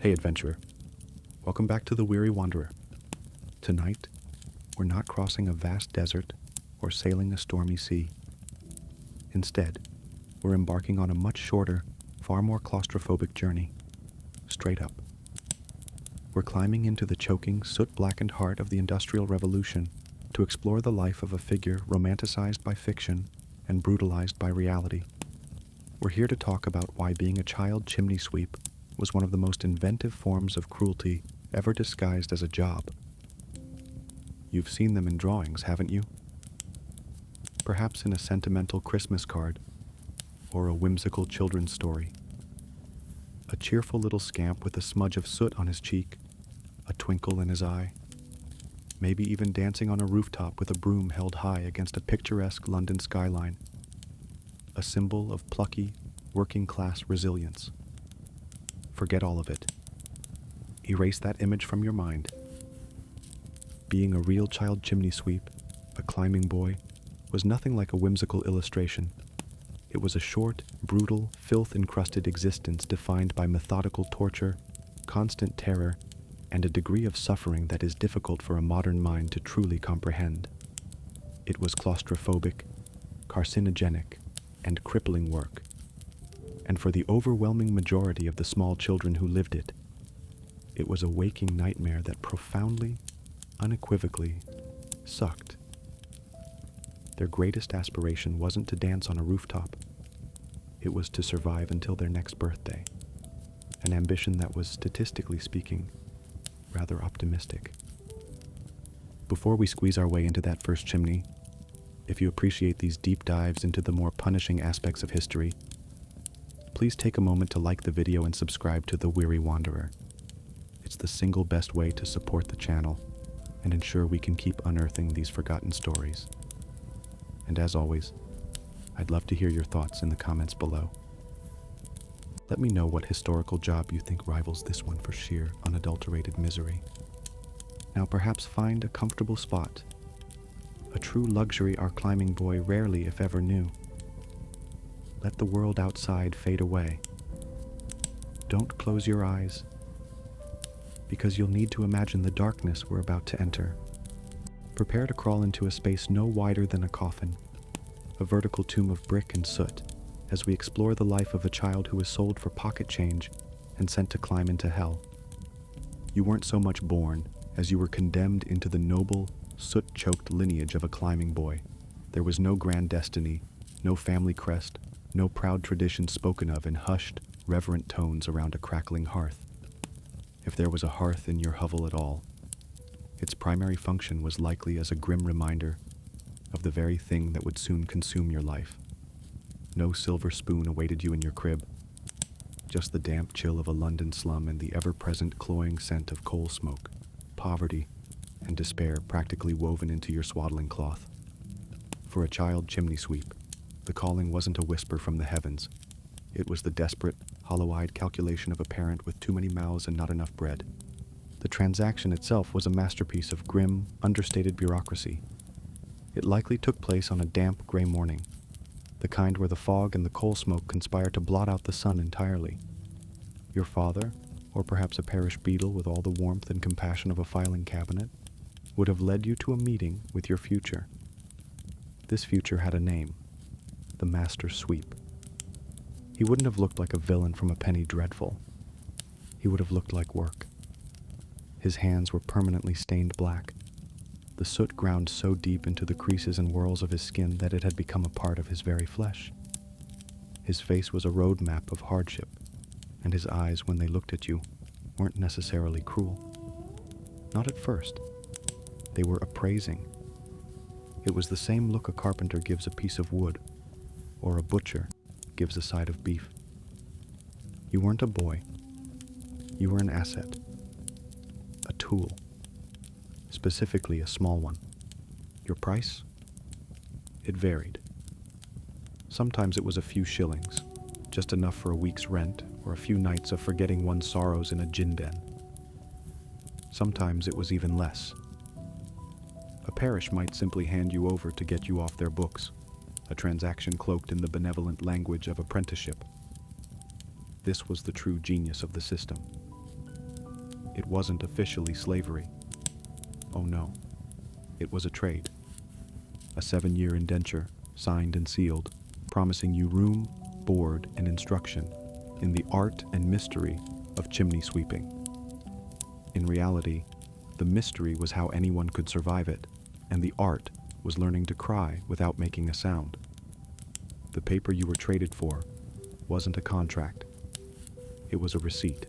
Hey adventurer, welcome back to the Weary Wanderer. Tonight, we're not crossing a vast desert or sailing a stormy sea. Instead, we're embarking on a much shorter, far more claustrophobic journey, straight up. We're climbing into the choking, soot-blackened heart of the Industrial Revolution to explore the life of a figure romanticized by fiction and brutalized by reality. We're here to talk about why being a child chimney sweep was one of the most inventive forms of cruelty ever disguised as a job. You've seen them in drawings, haven't you? Perhaps in a sentimental Christmas card or a whimsical children's story. A cheerful little scamp with a smudge of soot on his cheek, a twinkle in his eye, maybe even dancing on a rooftop with a broom held high against a picturesque London skyline. A symbol of plucky, working-class resilience. Forget all of it. Erase that image from your mind. Being a real child chimney sweep, a climbing boy, was nothing like a whimsical illustration. It was a short, brutal, filth-encrusted existence defined by methodical torture, constant terror, and a degree of suffering that is difficult for a modern mind to truly comprehend. It was claustrophobic, carcinogenic, and crippling work. And for the overwhelming majority of the small children who lived it, it was a waking nightmare that profoundly, unequivocally, sucked. Their greatest aspiration wasn't to dance on a rooftop. It was to survive until their next birthday, an ambition that was, statistically speaking, rather optimistic. Before we squeeze our way into that first chimney, if you appreciate these deep dives into the more punishing aspects of history, please take a moment to like the video and subscribe to The Weary Wanderer. It's the single best way to support the channel and ensure we can keep unearthing these forgotten stories. And as always, I'd love to hear your thoughts in the comments below. Let me know what historical job you think rivals this one for sheer, unadulterated misery. Now perhaps find a comfortable spot, a true luxury our climbing boy rarely if ever knew. Let the world outside fade away. Don't close your eyes, because you'll need to imagine the darkness we're about to enter. Prepare to crawl into a space no wider than a coffin, a vertical tomb of brick and soot, as we explore the life of a child who was sold for pocket change and sent to climb into hell. You weren't so much born as you were condemned into the noble, soot-choked lineage of a climbing boy. There was no grand destiny, no family crest, no proud tradition spoken of in hushed, reverent tones around a crackling hearth. If there was a hearth in your hovel at all, its primary function was likely as a grim reminder of the very thing that would soon consume your life. No silver spoon awaited you in your crib, just the damp chill of a London slum and the ever-present cloying scent of coal smoke, poverty, and despair practically woven into your swaddling cloth. For a child chimney sweep, the calling wasn't a whisper from the heavens. It was the desperate, hollow-eyed calculation of a parent with too many mouths and not enough bread. The transaction itself was a masterpiece of grim, understated bureaucracy. It likely took place on a damp, gray morning, the kind where the fog and the coal smoke conspire to blot out the sun entirely. Your father, or perhaps a parish beadle with all the warmth and compassion of a filing cabinet, would have led you to a meeting with your future. This future had a name, the Master Sweep. He wouldn't have looked like a villain from a penny dreadful. He would have looked like work. His hands were permanently stained black, the soot ground so deep into the creases and whorls of his skin that it had become a part of his very flesh. His face was a road map of hardship, and his eyes, when they looked at you, weren't necessarily cruel. Not at first. They were appraising. It was the same look a carpenter gives a piece of wood, or a butcher gives a side of beef. You weren't a boy. You were an asset. A tool. Specifically a small one. Your price? It varied. Sometimes it was a few shillings, just enough for a week's rent or a few nights of forgetting one's sorrows in a gin den. Sometimes it was even less. A parish might simply hand you over to get you off their books, a transaction cloaked in the benevolent language of apprenticeship. This was the true genius of the system. It wasn't officially slavery. Oh no, it was a trade. A 7-year indenture, signed and sealed, promising you room, board, and instruction in the art and mystery of chimney sweeping. In reality, the mystery was how anyone could survive it, and the art was learning to cry without making a sound. The paper you were traded for wasn't a contract. It was a receipt.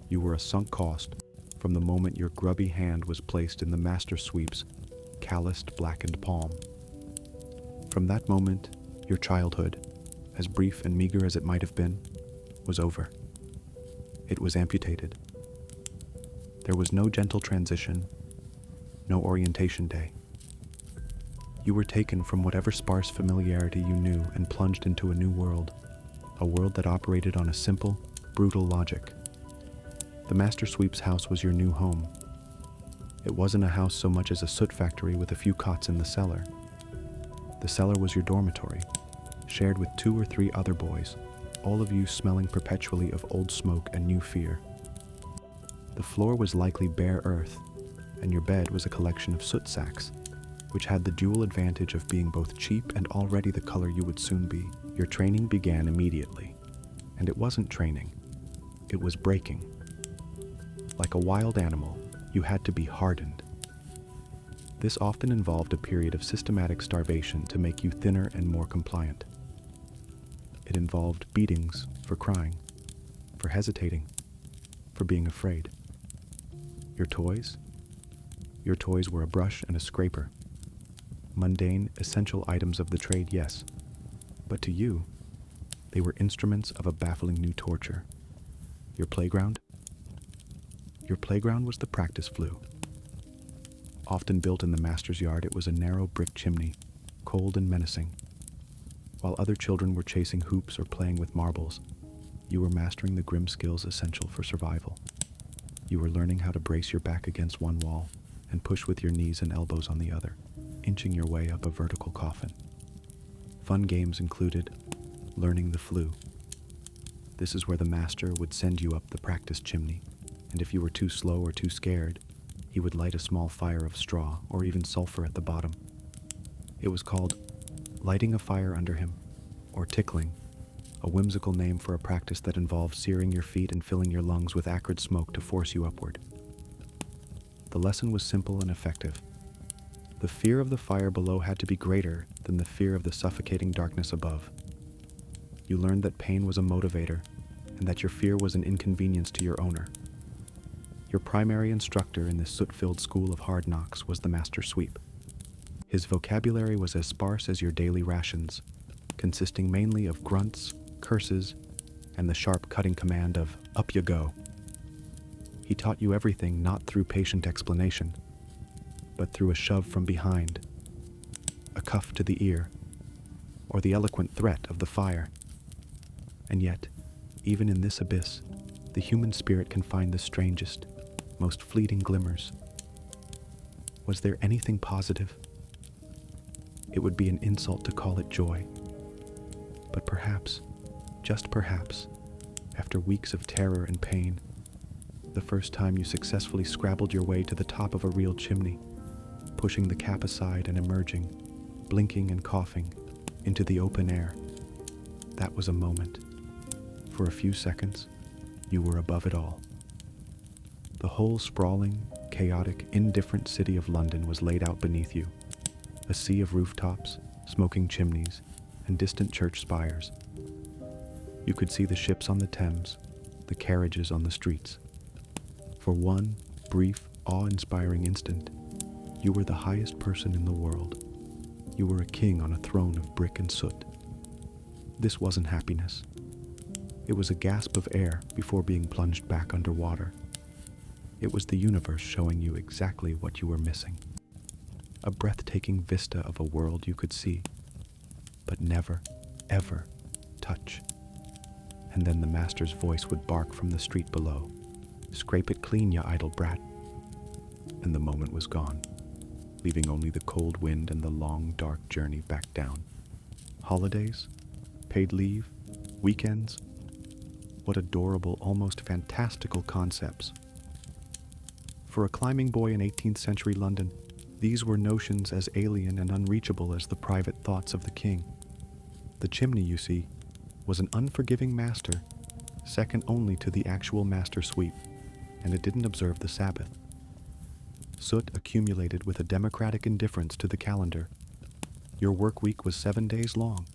You were a sunk cost from the moment your grubby hand was placed in the master sweep's calloused, blackened palm. From that moment, your childhood, as brief and meager as it might have been, was over. It was amputated. There was no gentle transition, no orientation day. You were taken from whatever sparse familiarity you knew and plunged into a new world, a world that operated on a simple, brutal logic. The master sweep's house was your new home. It wasn't a house so much as a soot factory with a few cots in the cellar. The cellar was your dormitory, shared with 2 or 3 other boys, all of you smelling perpetually of old smoke and new fear. The floor was likely bare earth, and your bed was a collection of soot sacks, which had the dual advantage of being both cheap and already the color you would soon be. Your training began immediately, and it wasn't training, it was breaking. Like a wild animal, you had to be hardened. This often involved a period of systematic starvation to make you thinner and more compliant. It involved beatings for crying, for hesitating, for being afraid. Your toys? Your toys were a brush and a scraper. Mundane, essential items of the trade, yes. But to you, they were instruments of a baffling new torture. Your playground? Your playground was the practice flue. Often built in the master's yard, it was a narrow brick chimney, cold and menacing. While other children were chasing hoops or playing with marbles, you were mastering the grim skills essential for survival. You were learning how to brace your back against one wall and push with your knees and elbows on the other, inching your way up a vertical coffin. Fun games included learning the flue. This is where the master would send you up the practice chimney, and if you were too slow or too scared, he would light a small fire of straw or even sulfur at the bottom. It was called lighting a fire under him, or tickling, a whimsical name for a practice that involved searing your feet and filling your lungs with acrid smoke to force you upward. The lesson was simple and effective. The fear of the fire below had to be greater than the fear of the suffocating darkness above. You learned that pain was a motivator, and that your fear was an inconvenience to your owner. Your primary instructor in this soot-filled school of hard knocks was the master sweep. His vocabulary was as sparse as your daily rations, consisting mainly of grunts, curses, and the sharp cutting command of, "Up you go." He taught you everything not through patient explanation, but through a shove from behind, a cuff to the ear, or the eloquent threat of the fire. And yet, even in this abyss, the human spirit can find the strangest, most fleeting glimmers. Was there anything positive? It would be an insult to call it joy. But perhaps, just perhaps, after weeks of terror and pain, the first time you successfully scrabbled your way to the top of a real chimney, pushing the cap aside and emerging, blinking and coughing, into the open air, that was a moment. For a few seconds, you were above it all. The whole sprawling, chaotic, indifferent city of London was laid out beneath you, a sea of rooftops, smoking chimneys, and distant church spires. You could see the ships on the Thames, the carriages on the streets. For one brief, awe-inspiring instant, you were the highest person in the world. You were a king on a throne of brick and soot. This wasn't happiness. It was a gasp of air before being plunged back underwater. It was the universe showing you exactly what you were missing. A breathtaking vista of a world you could see, but never, ever touch. And then the master's voice would bark from the street below, "Scrape it clean, you idle brat." And the moment was gone, leaving only the cold wind and the long, dark journey back down. Holidays? Paid leave? Weekends? What adorable, almost fantastical concepts. For a climbing boy in 18th century London, these were notions as alien and unreachable as the private thoughts of the king. The chimney, you see, was an unforgiving master, second only to the actual master sweep, and it didn't observe the Sabbath. Soot accumulated with a democratic indifference to the calendar. Your work week was 7 days long,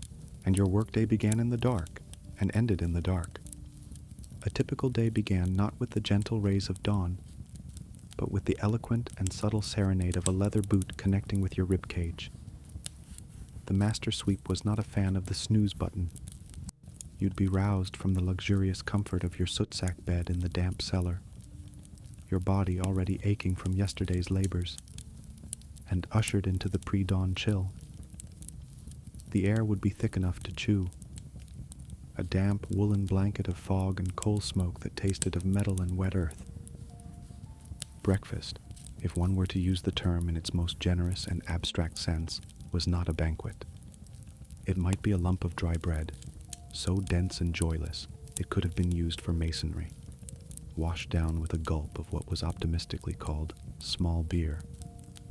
and your workday began in the dark and ended in the dark. A typical day began not with the gentle rays of dawn, but with the eloquent and subtle serenade of a leather boot connecting with your rib cage. The master sweep was not a fan of the snooze button. You'd be roused from the luxurious comfort of your soot sack bed in the damp cellar, your body already aching from yesterday's labors, and ushered into the pre-dawn chill. The air would be thick enough to chew, a damp woolen blanket of fog and coal smoke that tasted of metal and wet earth. Breakfast, if one were to use the term in its most generous and abstract sense, was not a banquet. It might be a lump of dry bread, so dense and joyless it could have been used for masonry, washed down with a gulp of what was optimistically called small beer,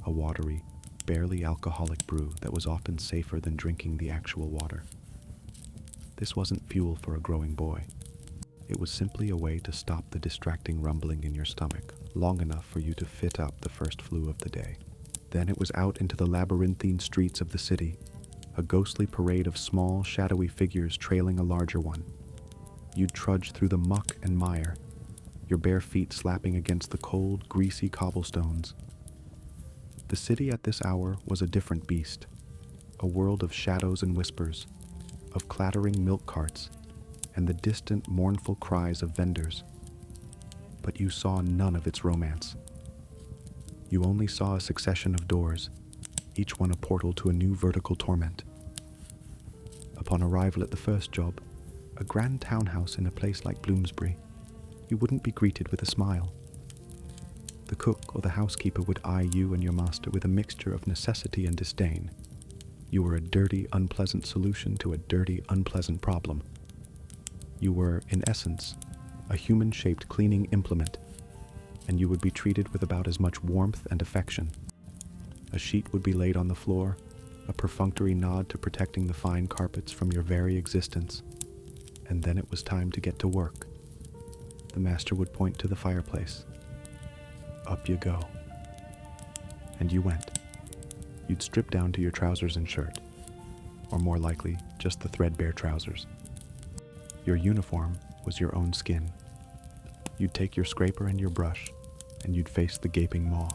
a watery, barely alcoholic brew that was often safer than drinking the actual water. This wasn't fuel for a growing boy. It was simply a way to stop the distracting rumbling in your stomach long enough for you to fit up the first flu of the day. Then it was out into the labyrinthine streets of the city, a ghostly parade of small, shadowy figures trailing a larger one. You'd trudge through the muck and mire, your bare feet slapping against the cold, greasy cobblestones. The city at this hour was a different beast, a world of shadows and whispers, of clattering milk carts, and the distant, mournful cries of vendors. But you saw none of its romance. You only saw a succession of doors, each one a portal to a new vertical torment. Upon arrival at the first job, a grand townhouse in a place like Bloomsbury, you wouldn't be greeted with a smile. The cook or the housekeeper would eye you and your master with a mixture of necessity and disdain. You were a dirty, unpleasant solution to a dirty, unpleasant problem. You were, in essence, a human-shaped cleaning implement, and you would be treated with about as much warmth and affection. A sheet would be laid on the floor, a perfunctory nod to protecting the fine carpets from your very existence, and then it was time to get to work. The master would point to the fireplace. Up you go. And you went. You'd strip down to your trousers and shirt, or more likely, just the threadbare trousers. Your uniform was your own skin. You'd take your scraper and your brush, and you'd face the gaping maw.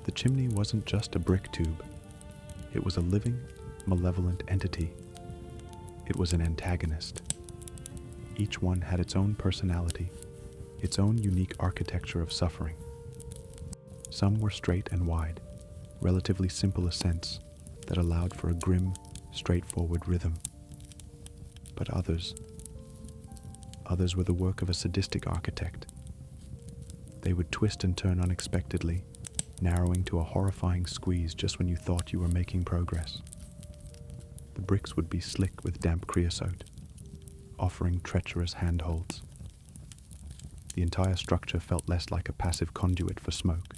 The chimney wasn't just a brick tube. It was a living, malevolent entity. It was an antagonist. Each one had its own personality, its own unique architecture of suffering. Some were straight and wide, relatively simple ascents that allowed for a grim, straightforward rhythm. But others were the work of a sadistic architect. They would twist and turn unexpectedly, narrowing to a horrifying squeeze just when you thought you were making progress. The bricks would be slick with damp creosote, offering treacherous handholds. The entire structure felt less like a passive conduit for smoke,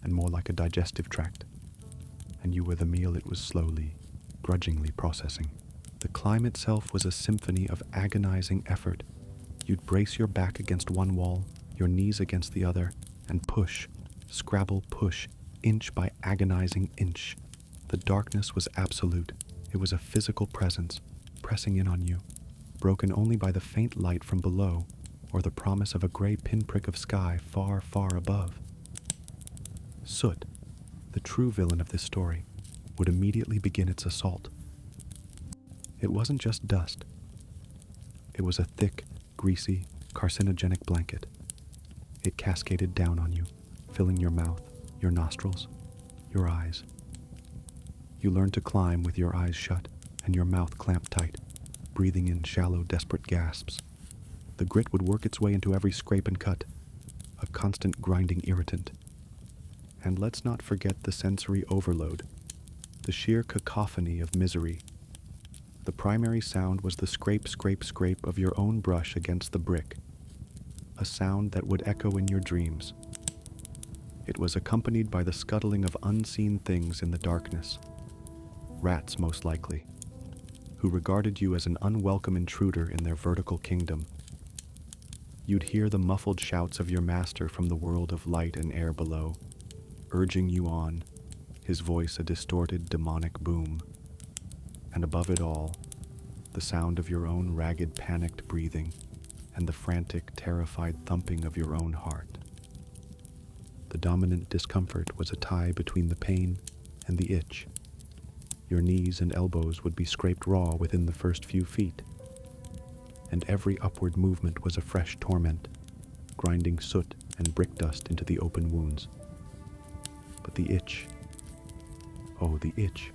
and more like a digestive tract, and you were the meal it was slowly, grudgingly processing. The climb itself was a symphony of agonizing effort. You'd brace your back against one wall, your knees against the other, and push, scrabble, push, inch by agonizing inch. The darkness was absolute. It was a physical presence, pressing in on you, broken only by the faint light from below, or the promise of a gray pinprick of sky far, far above. Soot, the true villain of this story, would immediately begin its assault. It wasn't just dust. It was a thick, greasy, carcinogenic blanket. It cascaded down on you, filling your mouth, your nostrils, your eyes. You learned to climb with your eyes shut and your mouth clamped tight, breathing in shallow, desperate gasps. The grit would work its way into every scrape and cut, a constant grinding irritant. And let's not forget the sensory overload, the sheer cacophony of misery. The primary sound was the scrape, scrape, scrape of your own brush against the brick, a sound that would echo in your dreams, It was accompanied by the scuttling of unseen things in the darkness, rats most likely, who regarded you as an unwelcome intruder in their vertical kingdom. You'd hear the muffled shouts of your master from the world of light and air below, urging you on, his voice a distorted demonic boom. And above it all, the sound of your own ragged, panicked breathing and the frantic, terrified thumping of your own heart. The dominant discomfort was a tie between the pain and the itch. Your knees and elbows would be scraped raw within the first few feet, and every upward movement was a fresh torment, grinding soot and brick dust into the open wounds. But the itch, oh, the itch.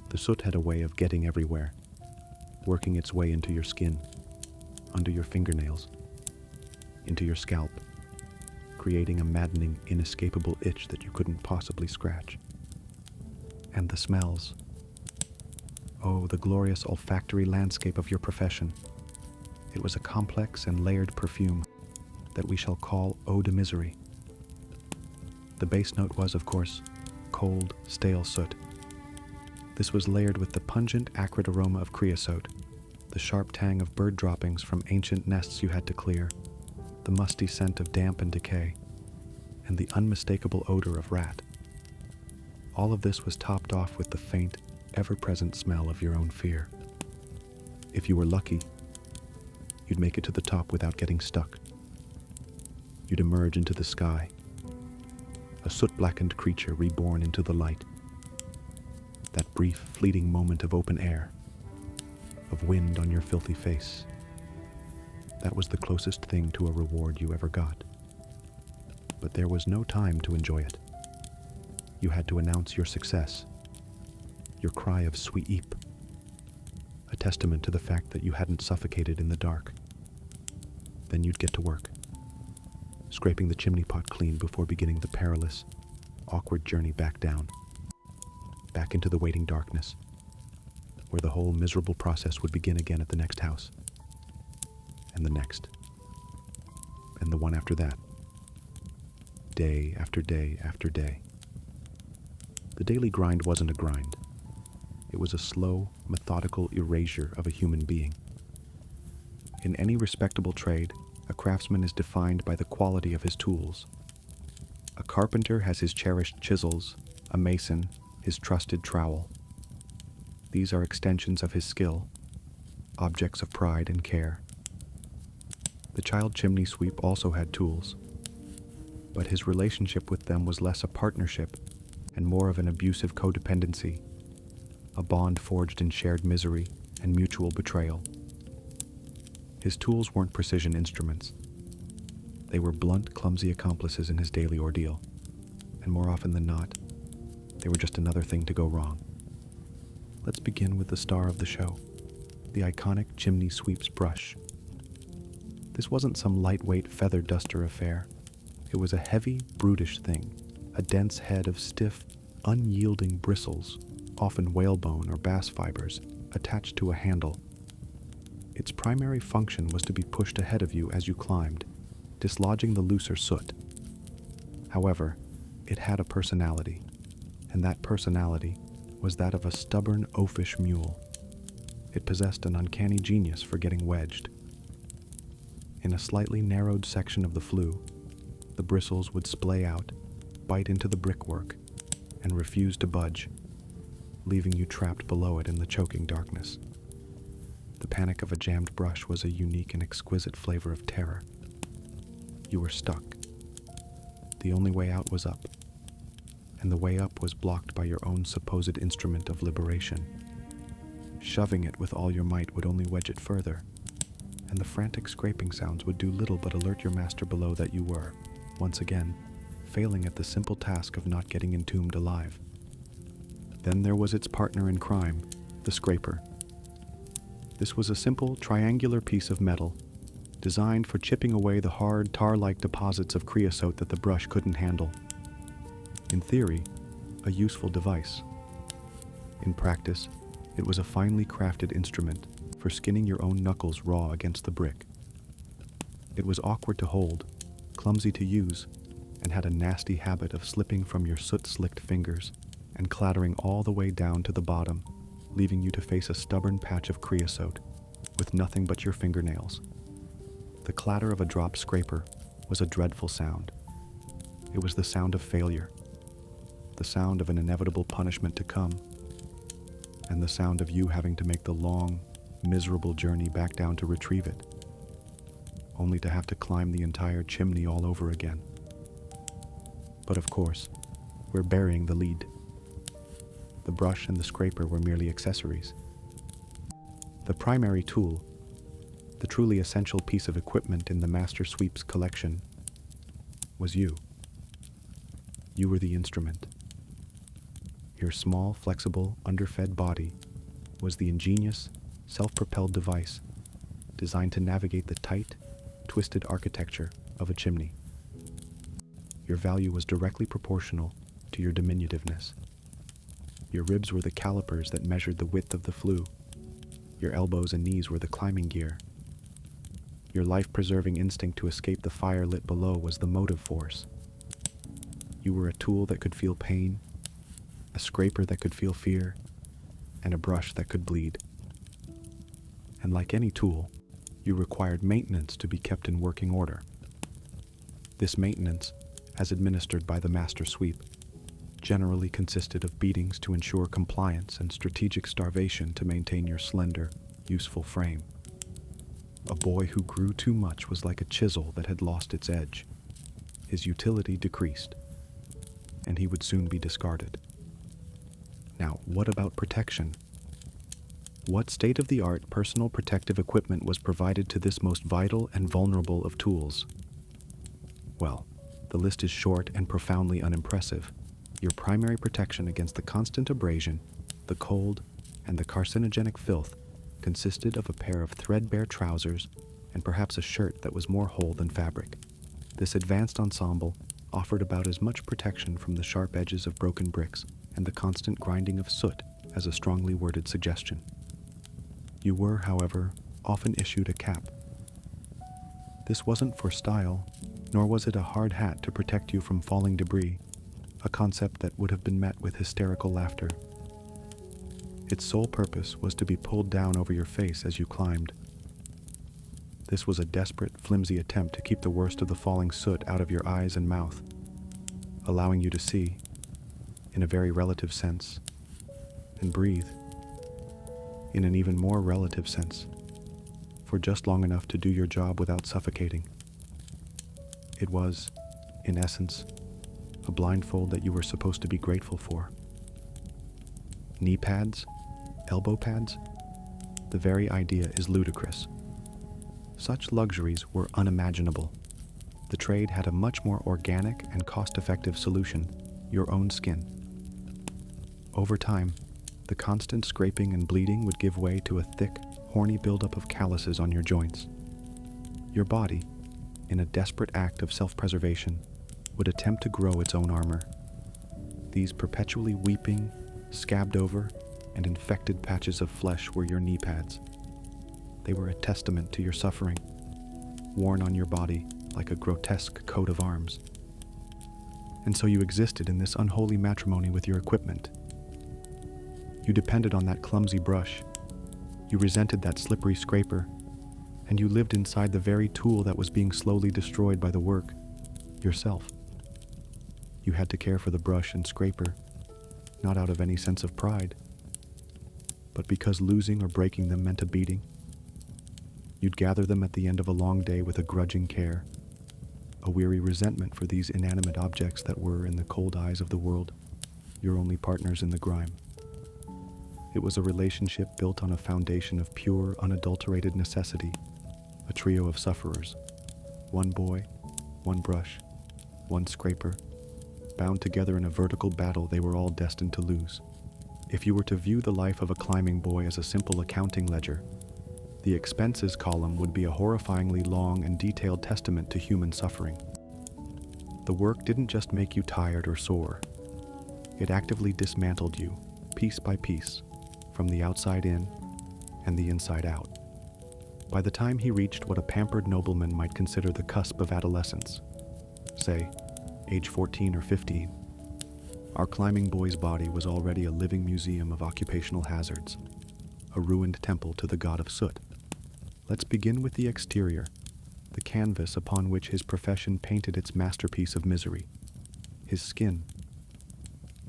The soot had a way of getting everywhere, working its way into your skin, under your fingernails, into your scalp, creating a maddening, inescapable itch that you couldn't possibly scratch. And the smells. Oh, the glorious olfactory landscape of your profession. It was a complex and layered perfume that we shall call eau de misery. The base note was, of course, cold, stale soot. This was layered with the pungent, acrid aroma of creosote, the sharp tang of bird droppings from ancient nests you had to clear, the musty scent of damp and decay, and the unmistakable odor of rat. All of this was topped off with the faint, ever-present smell of your own fear. If you were lucky, you'd make it to the top without getting stuck. You'd emerge into the sky, a soot-blackened creature reborn into the light. That brief, fleeting moment of open air, of wind on your filthy face, that was the closest thing to a reward you ever got. But there was no time to enjoy it. You had to announce your success, your cry of sweep, a testament to the fact that you hadn't suffocated in the dark. Then you'd get to work, scraping the chimney pot clean before beginning the perilous, awkward journey back down, back into the waiting darkness, where the whole miserable process would begin again at the next house, and the next, and the one after that, day after day after day. The daily grind wasn't a grind. It was a slow, methodical erasure of a human being. In any respectable trade, a craftsman is defined by the quality of his tools. A carpenter has his cherished chisels, a mason, his trusted trowel. These are extensions of his skill, objects of pride and care. The child chimney sweep also had tools, but his relationship with them was less a partnership and more of an abusive codependency, a bond forged in shared misery and mutual betrayal. His tools weren't precision instruments. They were blunt, clumsy accomplices in his daily ordeal, and more often than not, they were just another thing to go wrong. Let's begin with the star of the show, the iconic chimney sweep's brush. This wasn't some lightweight feather duster affair. It was a heavy, brutish thing, a dense head of stiff, unyielding bristles, often whalebone or bass fibers, attached to a handle. Its primary function was to be pushed ahead of you as you climbed, dislodging the looser soot. However, it had a personality, and that personality was that of a stubborn, oafish mule. It possessed an uncanny genius for getting wedged. In a slightly narrowed section of the flue, the bristles would splay out, bite into the brickwork, and refuse to budge, leaving you trapped below it in the choking darkness. The panic of a jammed brush was a unique and exquisite flavor of terror. You were stuck. The only way out was up, and the way up was blocked by your own supposed instrument of liberation. Shoving it with all your might would only wedge it further, and the frantic scraping sounds would do little but alert your master below that you were, once again, failing at the simple task of not getting entombed alive. Then there was its partner in crime, the scraper. This was a simple, triangular piece of metal, designed for chipping away the hard, tar-like deposits of creosote that the brush couldn't handle. In theory, a useful device. In practice, it was a finely crafted instrument for skinning your own knuckles raw against the brick. It was awkward to hold, clumsy to use, and had a nasty habit of slipping from your soot-slicked fingers and clattering all the way down to the bottom, leaving you to face a stubborn patch of creosote with nothing but your fingernails. The clatter of a dropped scraper was a dreadful sound. It was the sound of failure, the sound of an inevitable punishment to come, and the sound of you having to make the long, miserable journey back down to retrieve it, only to have to climb the entire chimney all over again. But of course, we're burying the lead. The brush and the scraper were merely accessories. The primary tool, the truly essential piece of equipment in the Master Sweep's collection, was you. You were the instrument. Your small, flexible, underfed body was the ingenious, self-propelled device designed to navigate the tight, twisted architecture of a chimney. Your value was directly proportional to your diminutiveness. Your ribs were the calipers that measured the width of the flue. Your elbows and knees were the climbing gear. Your life-preserving instinct to escape the fire lit below was the motive force. You were a tool that could feel pain, a scraper that could feel fear, and a brush that could bleed. And like any tool, you required maintenance to be kept in working order. This maintenance, as administered by the Master Sweep, generally consisted of beatings to ensure compliance and strategic starvation to maintain your slender, useful frame. A boy who grew too much was like a chisel that had lost its edge. His utility decreased, and he would soon be discarded. Now, what about protection? What state-of-the-art personal protective equipment was provided to this most vital and vulnerable of tools? Well, the list is short and profoundly unimpressive. Your primary protection against the constant abrasion, the cold, and the carcinogenic filth consisted of a pair of threadbare trousers and perhaps a shirt that was more whole than fabric. This advanced ensemble offered about as much protection from the sharp edges of broken bricks and the constant grinding of soot as a strongly worded suggestion. You were, however, often issued a cap. This wasn't for style, nor was it a hard hat to protect you from falling debris, a concept that would have been met with hysterical laughter. Its sole purpose was to be pulled down over your face as you climbed. This was a desperate, flimsy attempt to keep the worst of the falling soot out of your eyes and mouth, allowing you to see, in a very relative sense, and breathe, in an even more relative sense, for just long enough to do your job without suffocating. It was, in essence, a blindfold that you were supposed to be grateful for. Knee pads, elbow pads, the very idea is ludicrous. Such luxuries were unimaginable. The trade had a much more organic and cost-effective solution: your own skin. Over time, the constant scraping and bleeding would give way to a thick, horny buildup of calluses on your joints. Your body, in a desperate act of self-preservation, would attempt to grow its own armor. These perpetually weeping, scabbed over, and infected patches of flesh were your knee pads. They were a testament to your suffering, worn on your body like a grotesque coat of arms. And so you existed in this unholy matrimony with your equipment. You depended on that clumsy brush, you resented that slippery scraper, and you lived inside the very tool that was being slowly destroyed by the work, yourself. You had to care for the brush and scraper, not out of any sense of pride, but because losing or breaking them meant a beating. You'd gather them at the end of a long day with a grudging care, a weary resentment for these inanimate objects that were, in the cold eyes of the world, your only partners in the grime. It was a relationship built on a foundation of pure, unadulterated necessity, a trio of sufferers, one boy, one brush, one scraper, bound together in a vertical battle they were all destined to lose. If you were to view the life of a climbing boy as a simple accounting ledger, the expenses column would be a horrifyingly long and detailed testament to human suffering. The work didn't just make you tired or sore. It actively dismantled you, piece by piece, from the outside in and the inside out. By the time he reached what a pampered nobleman might consider the cusp of adolescence, say, age 14 or 15. Our climbing boy's body was already a living museum of occupational hazards, a ruined temple to the god of soot. Let's begin with the exterior, the canvas upon which his profession painted its masterpiece of misery, his skin.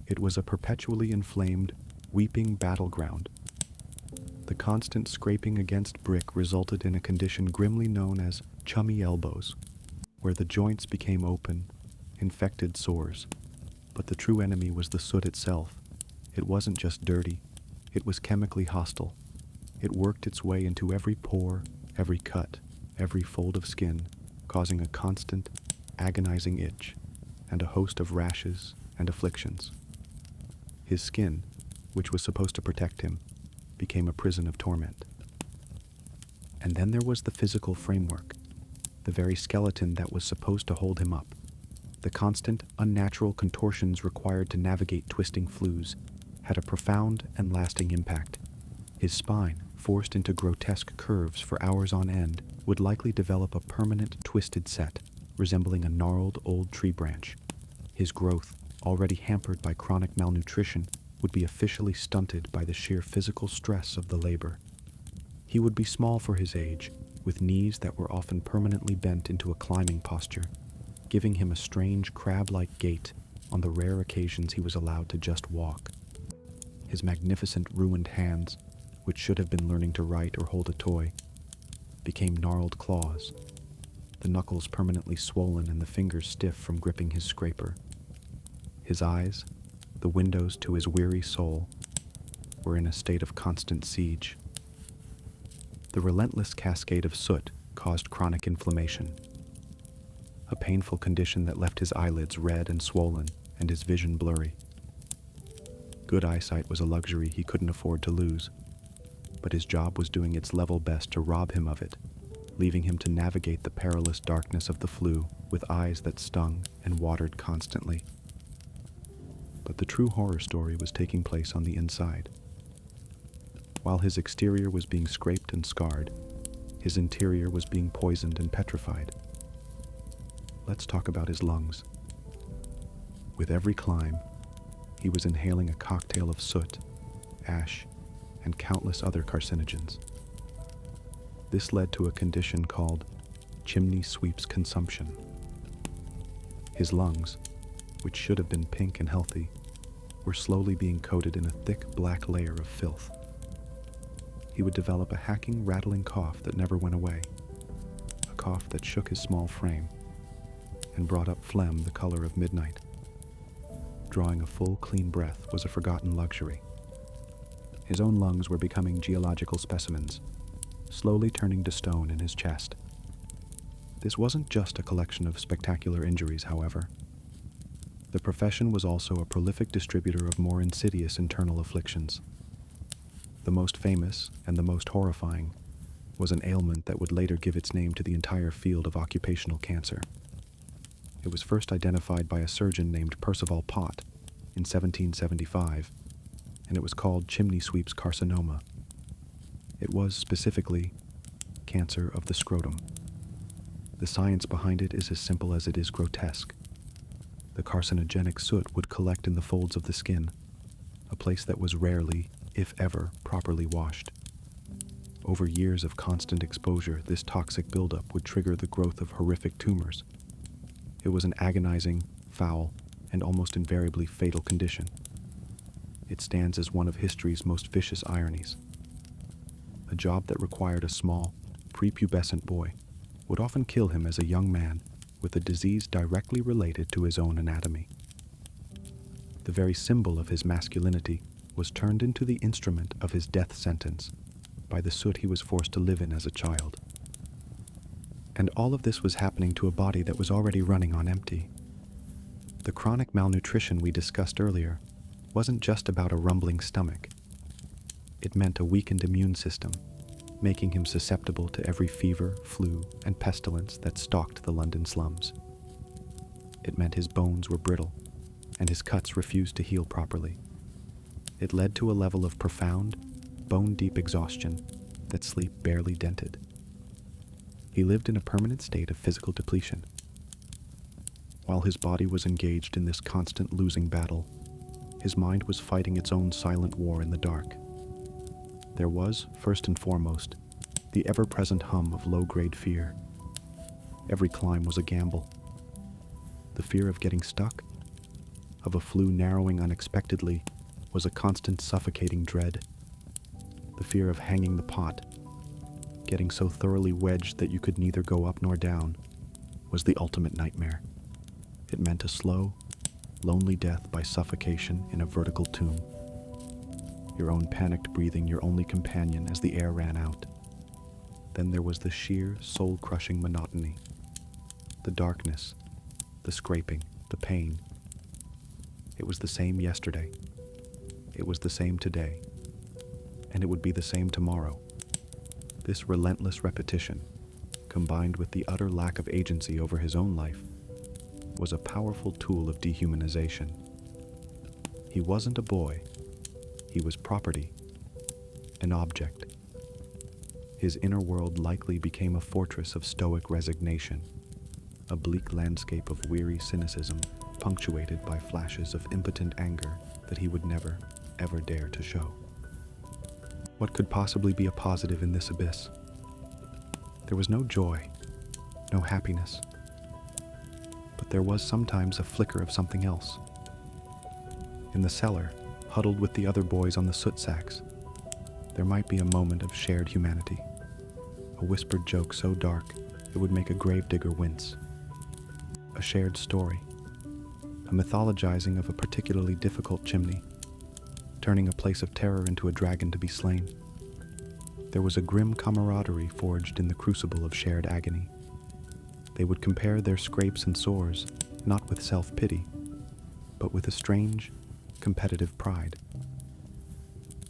It was a perpetually inflamed, weeping battleground. The constant scraping against brick resulted in a condition grimly known as chummy elbows, where the joints became open, infected sores. But the true enemy was the soot itself. It wasn't just dirty, it was chemically hostile. It worked its way into every pore, every cut, every fold of skin, causing a constant, agonizing itch, and a host of rashes and afflictions. His skin, which was supposed to protect him, became a prison of torment. And then there was the physical framework, the very skeleton that was supposed to hold him up. The constant, unnatural contortions required to navigate twisting flues had a profound and lasting impact. His spine, forced into grotesque curves for hours on end, would likely develop a permanent twisted set, resembling a gnarled old tree branch. His growth, already hampered by chronic malnutrition, would be officially stunted by the sheer physical stress of the labor. He would be small for his age, with knees that were often permanently bent into a climbing posture, giving him a strange crab-like gait on the rare occasions he was allowed to just walk. His magnificent ruined hands, which should have been learning to write or hold a toy, became gnarled claws, the knuckles permanently swollen and the fingers stiff from gripping his scraper. His eyes, the windows to his weary soul, were in a state of constant siege. The relentless cascade of soot caused chronic inflammation, a painful condition that left his eyelids red and swollen and his vision blurry. Good eyesight was a luxury he couldn't afford to lose, but his job was doing its level best to rob him of it, leaving him to navigate the perilous darkness of the flue with eyes that stung and watered constantly. But the true horror story was taking place on the inside. While his exterior was being scraped and scarred, his interior was being poisoned and petrified. Let's talk about his lungs. With every climb, he was inhaling a cocktail of soot, ash, and countless other carcinogens. This led to a condition called chimney sweep's consumption. His lungs, which should have been pink and healthy, were slowly being coated in a thick black layer of filth. He would develop a hacking, rattling cough that never went away, a cough that shook his small frame and brought up phlegm the color of midnight. Drawing a full, clean breath was a forgotten luxury. His own lungs were becoming geological specimens, slowly turning to stone in his chest. This wasn't just a collection of spectacular injuries, however. The profession was also a prolific distributor of more insidious internal afflictions. The most famous, and the most horrifying, was an ailment that would later give its name to the entire field of occupational cancer. It was first identified by a surgeon named Percival Pott in 1775, and it was called chimney sweep's carcinoma. It was, specifically, cancer of the scrotum. The science behind it is as simple as it is grotesque. The carcinogenic soot would collect in the folds of the skin, a place that was rarely, if ever, properly washed. Over years of constant exposure, this toxic buildup would trigger the growth of horrific tumors. It was an agonizing, foul, and almost invariably fatal condition. It stands as one of history's most vicious ironies. A job that required a small, prepubescent boy would often kill him as a young man with a disease directly related to his own anatomy. The very symbol of his masculinity was turned into the instrument of his death sentence by the soot he was forced to live in as a child. And all of this was happening to a body that was already running on empty. The chronic malnutrition we discussed earlier wasn't just about a rumbling stomach. It meant a weakened immune system, making him susceptible to every fever, flu, and pestilence that stalked the London slums. It meant his bones were brittle, and his cuts refused to heal properly. It led to a level of profound, bone-deep exhaustion that sleep barely dented. He lived in a permanent state of physical depletion. While his body was engaged in this constant losing battle, his mind was fighting its own silent war in the dark. There was, first and foremost, the ever-present hum of low-grade fear. Every climb was a gamble. The fear of getting stuck, of a flue narrowing unexpectedly, was a constant suffocating dread. The fear of hanging the pot, getting so thoroughly wedged that you could neither go up nor down, was the ultimate nightmare. It meant a slow, lonely death by suffocation in a vertical tomb. Your own panicked breathing your only companion as the air ran out. Then there was the sheer, soul-crushing monotony. The darkness, the scraping, the pain. It was the same yesterday. It was the same today. And it would be the same tomorrow. This relentless repetition, combined with the utter lack of agency over his own life, was a powerful tool of dehumanization. He wasn't a boy. He was property, an object. His inner world likely became a fortress of stoic resignation, a bleak landscape of weary cynicism punctuated by flashes of impotent anger that he would never, ever dare to show. What could possibly be a positive in this abyss? There was no joy, no happiness. But there was sometimes a flicker of something else. In the cellar, huddled with the other boys on the soot sacks, there might be a moment of shared humanity, a whispered joke so dark it would make a gravedigger wince, a shared story, a mythologizing of a particularly difficult chimney, turning a place of terror into a dragon to be slain. There was a grim camaraderie forged in the crucible of shared agony. They would compare their scrapes and sores, not with self-pity, but with a strange, competitive pride.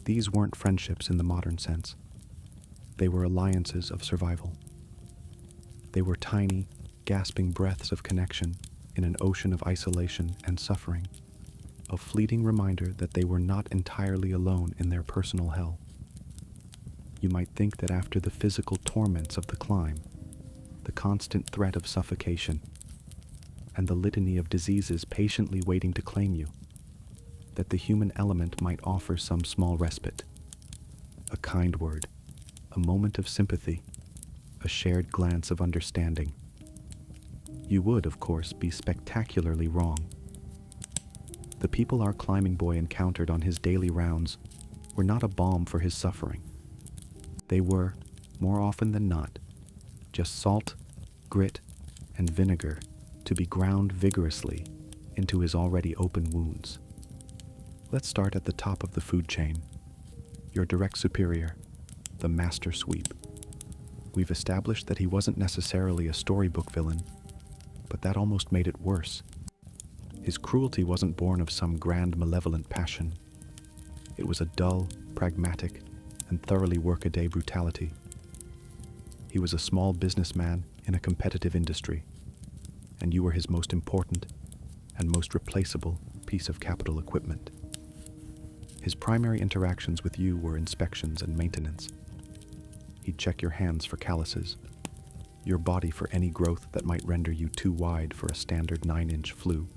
These weren't friendships in the modern sense. They were alliances of survival. They were tiny, gasping breaths of connection in an ocean of isolation and suffering, a fleeting reminder that they were not entirely alone in their personal hell. You might think that after the physical torments of the climb, the constant threat of suffocation, and the litany of diseases patiently waiting to claim you, that the human element might offer some small respite, a kind word, a moment of sympathy, a shared glance of understanding. You would, of course, be spectacularly wrong. The people our climbing boy encountered on his daily rounds were not a balm for his suffering. They were, more often than not, just salt, grit, and vinegar to be ground vigorously into his already open wounds. Let's start at the top of the food chain. Your direct superior, the master sweep. We've established that he wasn't necessarily a storybook villain, but that almost made it worse. His cruelty wasn't born of some grand malevolent passion. It was a dull, pragmatic, and thoroughly workaday brutality. He was a small businessman in a competitive industry, and you were his most important and most replaceable piece of capital equipment. His primary interactions with you were inspections and maintenance. He'd check your hands for calluses, your body for any growth that might render you too wide for a standard 9-inch flue.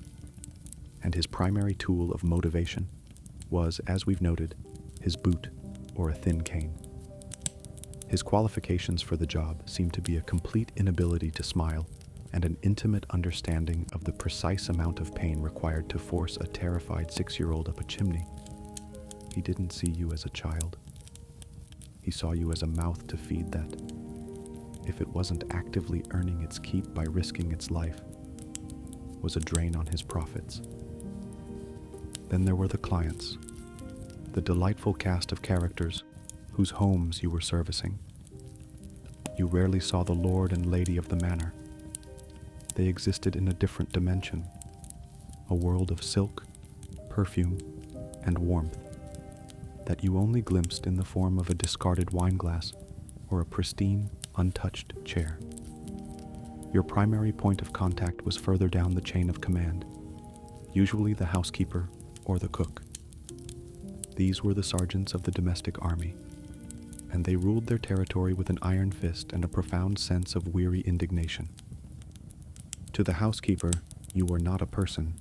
And his primary tool of motivation was, as we've noted, his boot or a thin cane. His qualifications for the job seemed to be a complete inability to smile and an intimate understanding of the precise amount of pain required to force a terrified 6-year-old up a chimney. He didn't see you as a child. He saw you as a mouth to feed that, if it wasn't actively earning its keep by risking its life, was a drain on his profits. Then there were the clients, the delightful cast of characters whose homes you were servicing. You rarely saw the lord and lady of the manor. They existed in a different dimension, a world of silk, perfume, and warmth that you only glimpsed in the form of a discarded wineglass or a pristine, untouched chair. Your primary point of contact was further down the chain of command, usually the housekeeper or the cook. These were the sergeants of the domestic army, and they ruled their territory with an iron fist and a profound sense of weary indignation. To the housekeeper, You were not a person.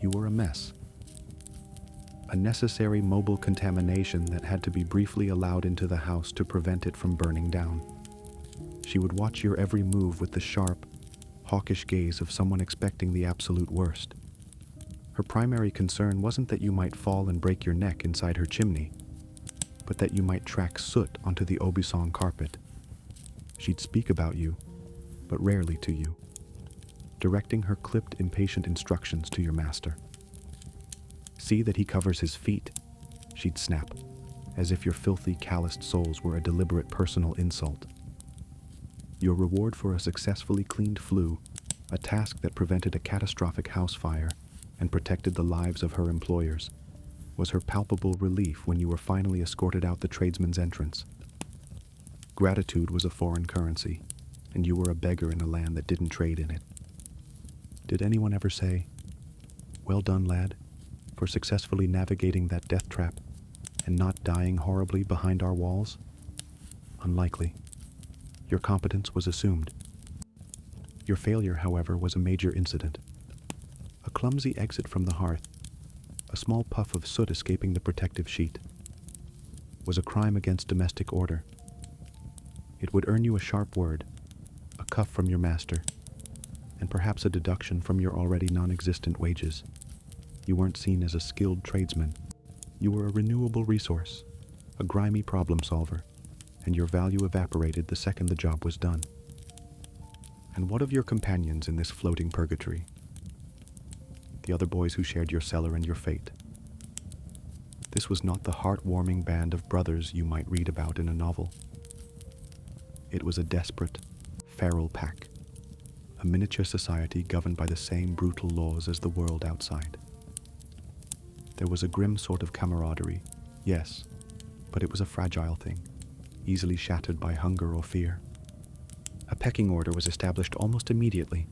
You were a mess. A necessary mobile contamination that had to be briefly allowed into the house to prevent it from burning down. She would watch your every move with the sharp, hawkish gaze of someone expecting the absolute worst. Her primary concern wasn't that you might fall and break your neck inside her chimney, but that you might track soot onto the Aubusson carpet. She'd speak about you, but rarely to you, directing her clipped, impatient instructions to your master. See that he covers his feet, she'd snap, as if your filthy, calloused soles were a deliberate personal insult. Your reward for a successfully cleaned flue, a task that prevented a catastrophic house fire and protected the lives of her employers, was her palpable relief when you were finally escorted out the tradesman's entrance. Gratitude was a foreign currency, and you were a beggar in a land that didn't trade in it. Did anyone ever say, "Well done, lad, for successfully navigating that death trap and not dying horribly behind our walls"? Unlikely. Your competence was assumed. Your failure, however, was a major incident. A clumsy exit from the hearth, a small puff of soot escaping the protective sheet, was a crime against domestic order. It would earn you a sharp word, a cuff from your master, and perhaps a deduction from your already non-existent wages. You weren't seen as a skilled tradesman. You were a renewable resource, a grimy problem solver, and your value evaporated the second the job was done. And what of your companions in this floating purgatory? The other boys who shared your cellar and your fate. This was not the heartwarming band of brothers you might read about in a novel. It was a desperate, feral pack, a miniature society governed by the same brutal laws as the world outside. There was a grim sort of camaraderie, yes, but it was a fragile thing, easily shattered by hunger or fear. A pecking order was established almost immediately.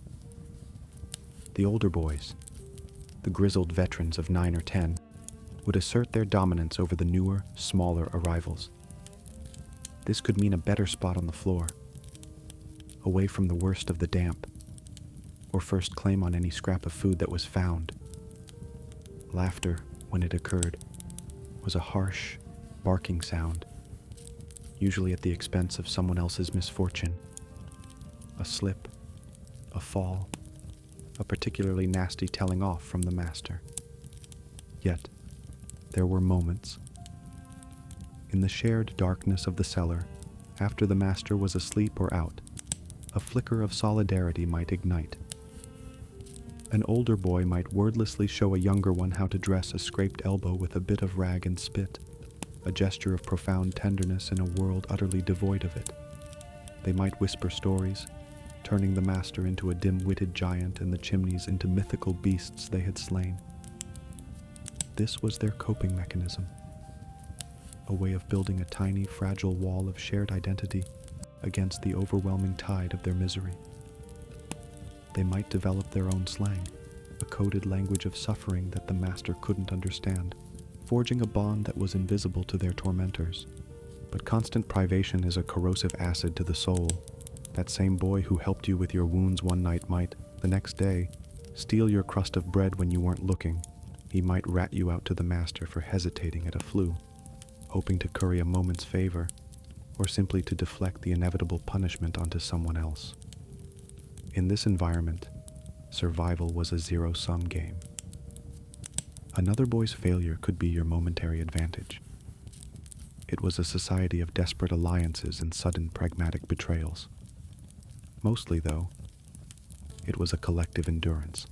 The older boys, the grizzled veterans of 9 or 10, would assert their dominance over the newer, smaller arrivals. This could mean a better spot on the floor, away from the worst of the damp, or first claim on any scrap of food that was found. Laughter, when it occurred, was a harsh, barking sound, usually at the expense of someone else's misfortune. A slip, a fall, a particularly nasty telling off from the master. Yet, there were moments. In the shared darkness of the cellar, after the master was asleep or out, a flicker of solidarity might ignite. An older boy might wordlessly show a younger one how to dress a scraped elbow with a bit of rag and spit, a gesture of profound tenderness in a world utterly devoid of it. They might whisper stories, turning the master into a dim-witted giant and the chimneys into mythical beasts they had slain. This was their coping mechanism, a way of building a tiny, fragile wall of shared identity against the overwhelming tide of their misery. They might develop their own slang, a coded language of suffering that the master couldn't understand, forging a bond that was invisible to their tormentors. But constant privation is a corrosive acid to the soul. That same boy who helped you with your wounds one night might, the next day, steal your crust of bread when you weren't looking. He might rat you out to the master for hesitating at a flue, hoping to curry a moment's favor, or simply to deflect the inevitable punishment onto someone else. In this environment, survival was a zero-sum game. Another boy's failure could be your momentary advantage. It was a society of desperate alliances and sudden pragmatic betrayals. Mostly, though, it was a collective endurance.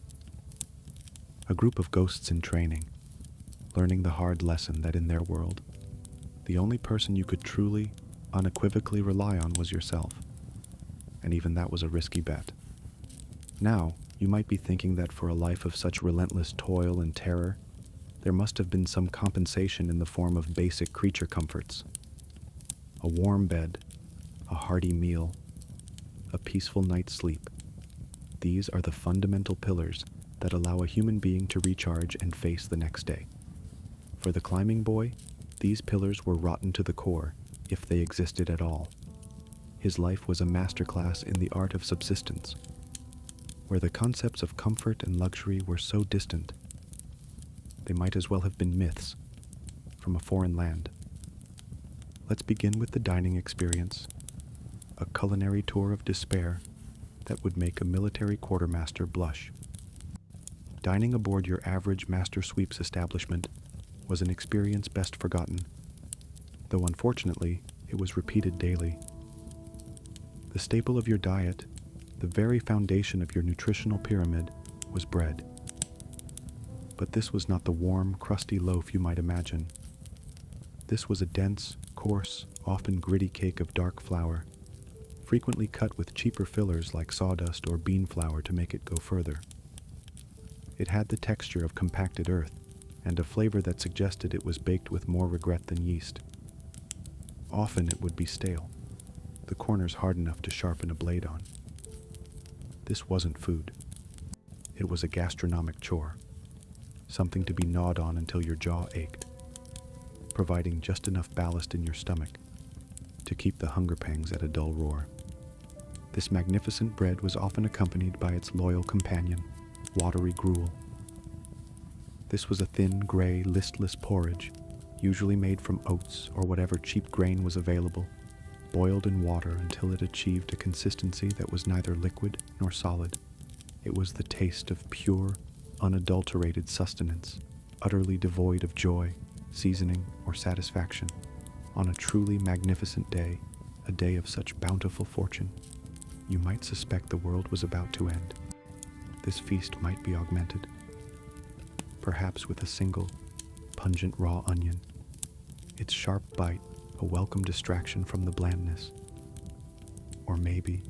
A group of ghosts in training, learning the hard lesson that in their world, the only person you could truly, unequivocally rely on was yourself. And even that was a risky bet. Now, you might be thinking that for a life of such relentless toil and terror, there must have been some compensation in the form of basic creature comforts. A warm bed, a hearty meal, a peaceful night's sleep. These are the fundamental pillars that allow a human being to recharge and face the next day. For the climbing boy, these pillars were rotten to the core, if they existed at all. His life was a masterclass in the art of subsistence. where the concepts of comfort and luxury were so distant, they might as well have been myths from a foreign land. Let's begin with the dining experience, a culinary tour of despair that would make a military quartermaster blush. Dining aboard your average Master Sweeps establishment was an experience best forgotten, though unfortunately it was repeated daily. The staple of your diet, the very foundation of your nutritional pyramid, was bread. But this was not the warm, crusty loaf you might imagine. This was a dense, coarse, often gritty cake of dark flour, frequently cut with cheaper fillers like sawdust or bean flour to make it go further. It had the texture of compacted earth, and a flavor that suggested it was baked with more regret than yeast. Often it would be stale, the corners hard enough to sharpen a blade on. This wasn't food. It was a gastronomic chore, something to be gnawed on until your jaw ached, providing just enough ballast in your stomach to keep the hunger pangs at a dull roar. This magnificent bread was often accompanied by its loyal companion, watery gruel. This was a thin, gray, listless porridge, usually made from oats or whatever cheap grain was available, boiled in water until it achieved a consistency that was neither liquid nor solid. It was the taste of pure, unadulterated sustenance, utterly devoid of joy, seasoning, or satisfaction. On a truly magnificent day, a day of such bountiful fortune, you might suspect the world was about to end. This feast might be augmented, perhaps with a single, pungent raw onion, its sharp bite a welcome distraction from the blandness. Or maybe,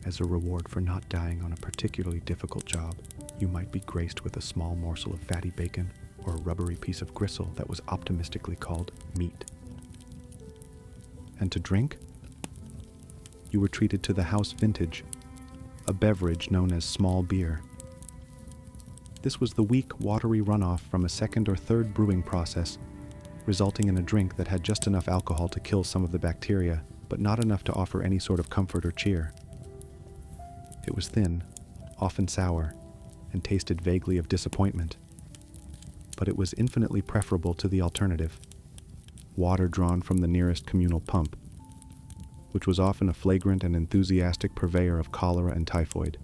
as a reward for not dying on a particularly difficult job, you might be graced with a small morsel of fatty bacon or a rubbery piece of gristle that was optimistically called meat. And to drink? You were treated to the house vintage, a beverage known as small beer. This was the weak, watery runoff from a second or third brewing process, resulting in a drink that had just enough alcohol to kill some of the bacteria, but not enough to offer any sort of comfort or cheer. It was thin, often sour, and tasted vaguely of disappointment. But it was infinitely preferable to the alternative, water drawn from the nearest communal pump, which was often a flagrant and enthusiastic purveyor of cholera and typhoid.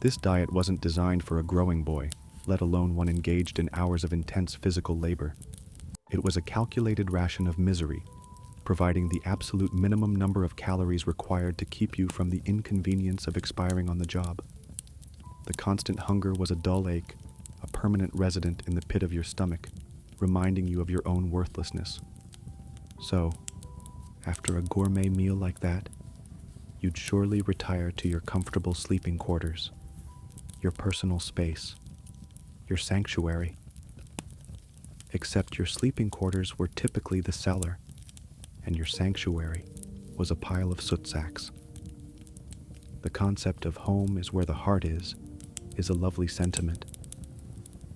This diet wasn't designed for a growing boy, let alone one engaged in hours of intense physical labor. It was a calculated ration of misery, providing the absolute minimum number of calories required to keep you from the inconvenience of expiring on the job. The constant hunger was a dull ache, a permanent resident in the pit of your stomach, reminding you of your own worthlessness. So, after a gourmet meal like that, you'd surely retire to your comfortable sleeping quarters, your personal space, your sanctuary. Except your sleeping quarters were typically the cellar, and your sanctuary was a pile of soot sacks. The concept of home is where the heart is a lovely sentiment.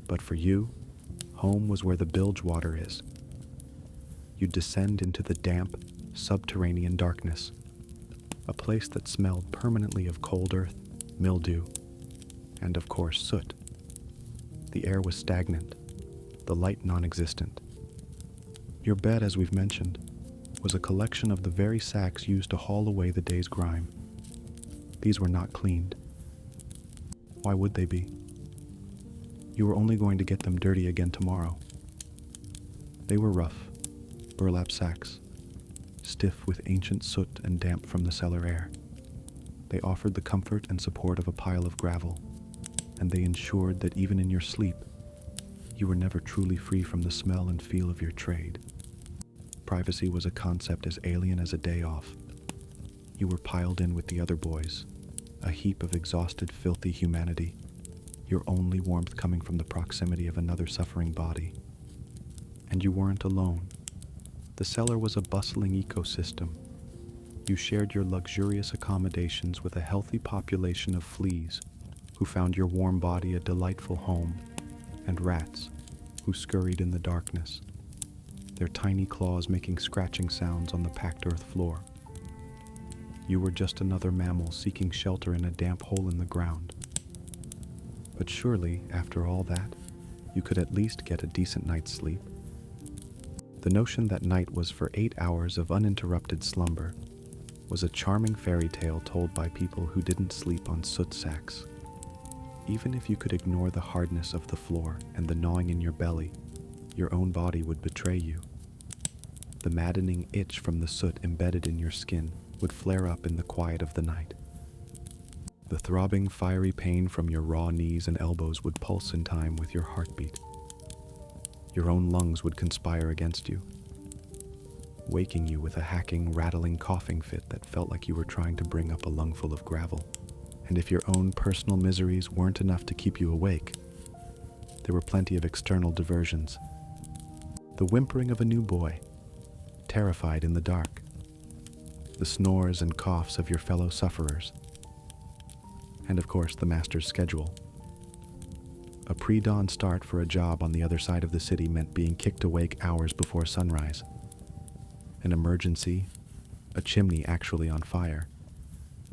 But for you, home was where the bilge water is. You'd descend into the damp, subterranean darkness, a place that smelled permanently of cold earth, mildew, and of course soot. The air was stagnant, the light non-existent. Your bed, as we've mentioned, was a collection of the very sacks used to haul away the day's grime. These were not cleaned. Why would they be? You were only going to get them dirty again tomorrow. They were rough, burlap sacks, stiff with ancient soot and damp from the cellar air. They offered the comfort and support of a pile of gravel, and they ensured that even in your sleep, you were never truly free from the smell and feel of your trade. Privacy was a concept as alien as a day off. You were piled in with the other boys, a heap of exhausted, filthy humanity, your only warmth coming from the proximity of another suffering body. And you weren't alone. The cellar was a bustling ecosystem. You shared your luxurious accommodations with a healthy population of fleas, who found your warm body a delightful home, and rats, who scurried in the darkness, their tiny claws making scratching sounds on the packed earth floor. You were just another mammal seeking shelter in a damp hole in the ground. But surely, after all that, you could at least get a decent night's sleep. The notion that night was for 8 hours of uninterrupted slumber was a charming fairy tale told by people who didn't sleep on soot sacks. Even if you could ignore the hardness of the floor and the gnawing in your belly, your own body would betray you. The maddening itch from the soot embedded in your skin would flare up in the quiet of the night. The throbbing, fiery pain from your raw knees and elbows would pulse in time with your heartbeat. Your own lungs would conspire against you, waking you with a hacking, rattling coughing fit that felt like you were trying to bring up a lungful of gravel. And if your own personal miseries weren't enough to keep you awake, there were plenty of external diversions. The whimpering of a new boy, terrified in the dark. The snores and coughs of your fellow sufferers. And of course, the master's schedule. A pre-dawn start for a job on the other side of the city meant being kicked awake hours before sunrise. An emergency, a chimney actually on fire,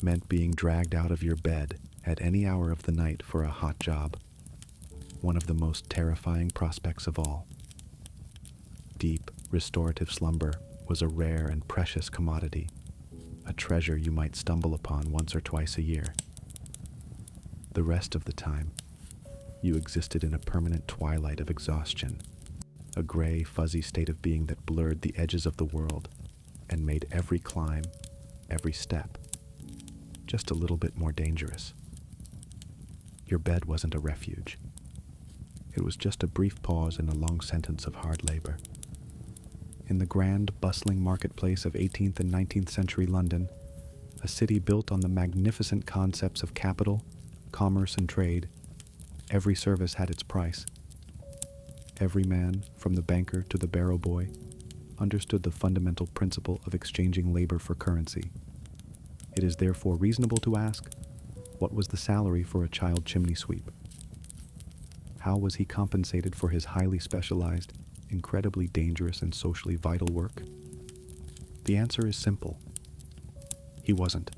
meant being dragged out of your bed at any hour of the night for a hot job. One of the most terrifying prospects of all. Deep, restorative slumber was a rare and precious commodity, a treasure you might stumble upon once or twice a year. The rest of the time, you existed in a permanent twilight of exhaustion, a gray, fuzzy state of being that blurred the edges of the world and made every climb, every step, just a little bit more dangerous. Your bed wasn't a refuge. It was just a brief pause in a long sentence of hard labor. In the grand, bustling marketplace of 18th and 19th century London, a city built on the magnificent concepts of capital, commerce, and trade, every service had its price. Every man, from the banker to the barrow boy, understood the fundamental principle of exchanging labor for currency. It is therefore reasonable to ask, what was the salary for a child chimney sweep? How was he compensated for his highly specialized, incredibly dangerous, and socially vital work? The answer is simple. He wasn't.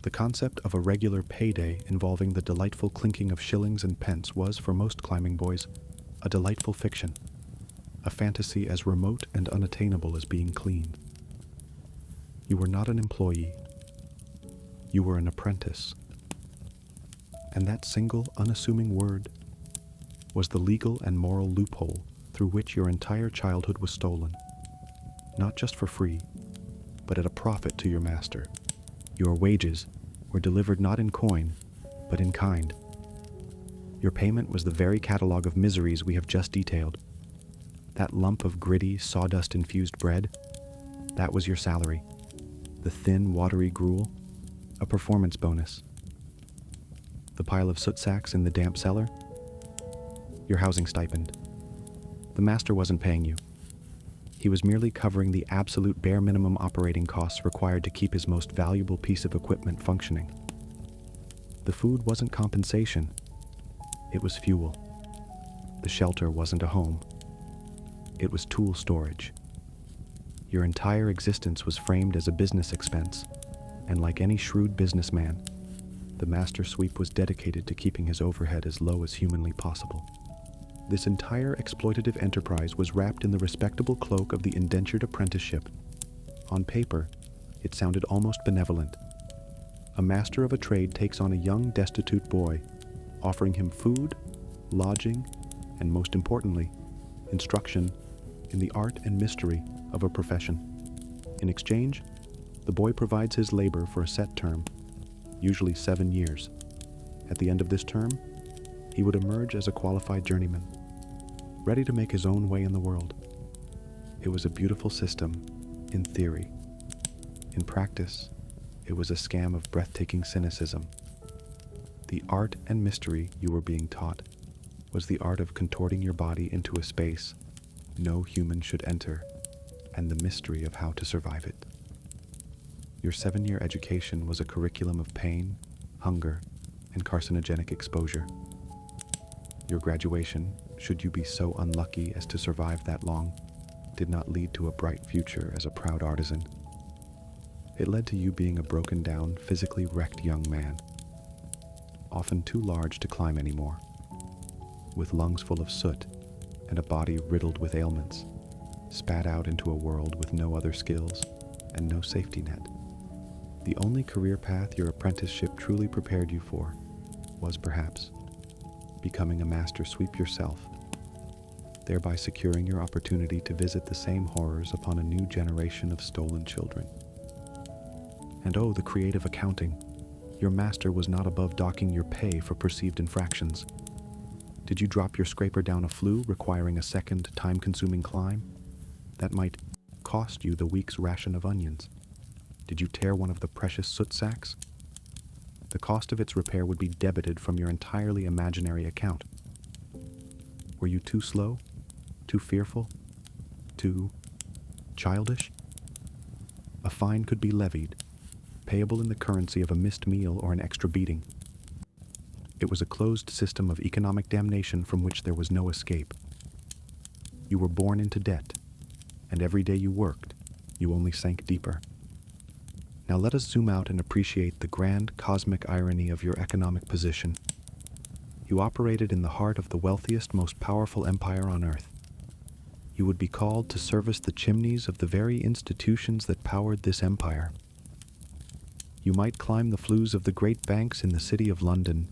The concept of a regular payday involving the delightful clinking of shillings and pence was, for most climbing boys, a delightful fiction, a fantasy as remote and unattainable as being clean. You were not an employee. You were an apprentice. And that single, unassuming word was the legal and moral loophole through which your entire childhood was stolen, not just for free, but at a profit to your master. Your wages were delivered not in coin, but in kind. Your payment was the very catalog of miseries we have just detailed. That lump of gritty, sawdust-infused bread, that was your salary. The thin, watery gruel, a performance bonus. The pile of soot sacks in the damp cellar, your housing stipend. The master wasn't paying you. He was merely covering the absolute bare minimum operating costs required to keep his most valuable piece of equipment functioning. The food wasn't compensation. It was fuel. The shelter wasn't a home. It was tool storage. Your entire existence was framed as a business expense, and like any shrewd businessman, the master sweep was dedicated to keeping his overhead as low as humanly possible. This entire exploitative enterprise was wrapped in the respectable cloak of the indentured apprenticeship. On paper, it sounded almost benevolent. A master of a trade takes on a young, destitute boy, offering him food, lodging, and most importantly, instruction in the art and mystery of a profession. In exchange, the boy provides his labor for a set term, usually 7 years. At the end of this term, he would emerge as a qualified journeyman, ready to make his own way in the world. It was a beautiful system, in theory. In practice, it was a scam of breathtaking cynicism. The art and mystery you were being taught was the art of contorting your body into a space no human should enter, and the mystery of how to survive it. Your 7-year education was a curriculum of pain, hunger, and carcinogenic exposure. Your graduation, should you be so unlucky as to survive that long, did not lead to a bright future as a proud artisan. It led to you being a broken down, physically wrecked young man, often too large to climb anymore, with lungs full of soot and a body riddled with ailments, spat out into a world with no other skills and no safety net. The only career path your apprenticeship truly prepared you for was perhaps becoming a master sweep yourself, thereby securing your opportunity to visit the same horrors upon a new generation of stolen children. And oh, the creative accounting. Your master was not above docking your pay for perceived infractions. Did you drop your scraper down a flue requiring a second time-consuming climb? That might cost you the week's ration of onions. Did you tear one of the precious soot sacks? The cost of its repair would be debited from your entirely imaginary account. Were you too slow? Too fearful? Too childish? A fine could be levied, payable in the currency of a missed meal or an extra beating. It was a closed system of economic damnation from which there was no escape. You were born into debt, and every day you worked, you only sank deeper. Now let us zoom out and appreciate the grand cosmic irony of your economic position. You operated in the heart of the wealthiest, most powerful empire on earth. You would be called to service the chimneys of the very institutions that powered this empire. You might climb the flues of the great banks in the city of London,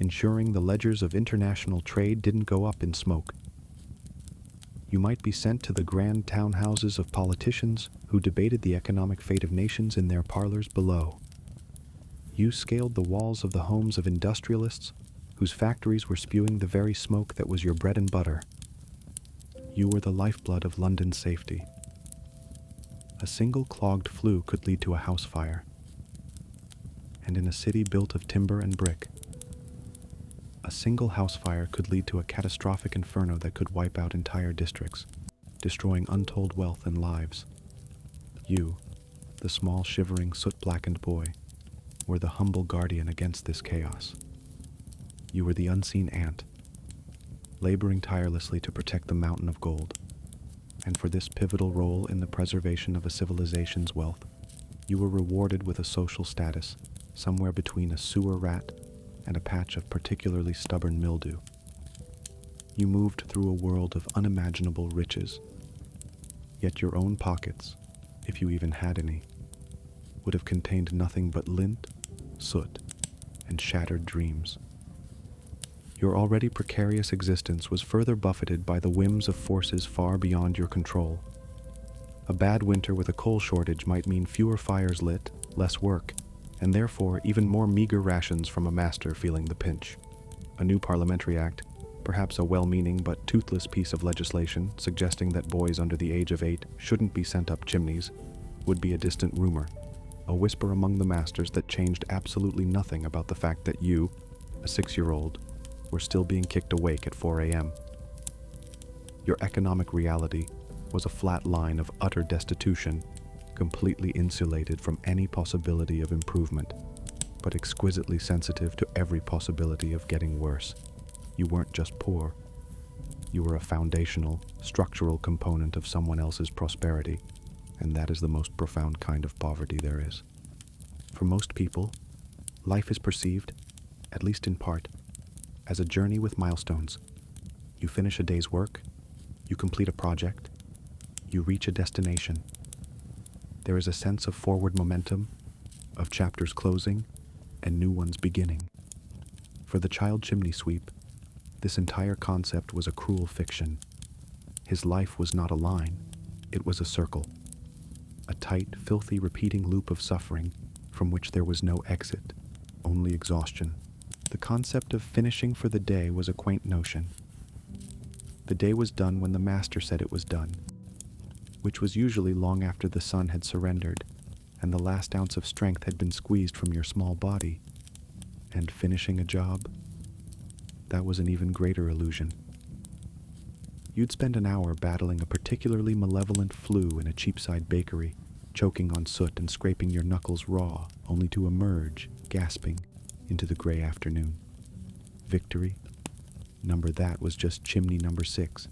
ensuring the ledgers of international trade didn't go up in smoke. You might be sent to the grand townhouses of politicians who debated the economic fate of nations in their parlors below. You scaled the walls of the homes of industrialists whose factories were spewing the very smoke that was your bread and butter. You were the lifeblood of London's safety. A single clogged flue could lead to a house fire. And in a city built of timber and brick, a single house fire could lead to a catastrophic inferno that could wipe out entire districts, destroying untold wealth and lives. You, the small, shivering, soot-blackened boy, were the humble guardian against this chaos. You were the unseen ant, laboring tirelessly to protect the mountain of gold. And for this pivotal role in the preservation of a civilization's wealth, you were rewarded with a social status somewhere between a sewer rat and a patch of particularly stubborn mildew. You moved through a world of unimaginable riches, yet your own pockets, if you even had any, would have contained nothing but lint, soot, and shattered dreams. Your already precarious existence was further buffeted by the whims of forces far beyond your control. A bad winter with a coal shortage might mean fewer fires lit, less work, and therefore even more meager rations from a master feeling the pinch. A new parliamentary act, perhaps a well-meaning but toothless piece of legislation suggesting that boys under the age of 8 shouldn't be sent up chimneys, would be a distant rumor, a whisper among the masters that changed absolutely nothing about the fact that you, a 6-year-old, were still being kicked awake at 4 a.m. Your economic reality was a flat line of utter destitution, completely insulated from any possibility of improvement, but exquisitely sensitive to every possibility of getting worse. You weren't just poor. You were a foundational, structural component of someone else's prosperity, and that is the most profound kind of poverty there is. For most people, life is perceived, at least in part, as a journey with milestones. You finish a day's work, you complete a project, you reach a destination. There is a sense of forward momentum, of chapters closing, and new ones beginning. For the child chimney sweep, this entire concept was a cruel fiction. His life was not a line, it was a circle. A tight, filthy, repeating loop of suffering from which there was no exit, only exhaustion. The concept of finishing for the day was a quaint notion. The day was done when the master said it was done, which was usually long after the sun had surrendered and the last ounce of strength had been squeezed from your small body. And finishing a job, that was an even greater illusion. You'd spend an hour battling a particularly malevolent flue in a cheapside bakery, choking on soot and scraping your knuckles raw, only to emerge, gasping, into the gray afternoon. Victory? Number that was just chimney number 6.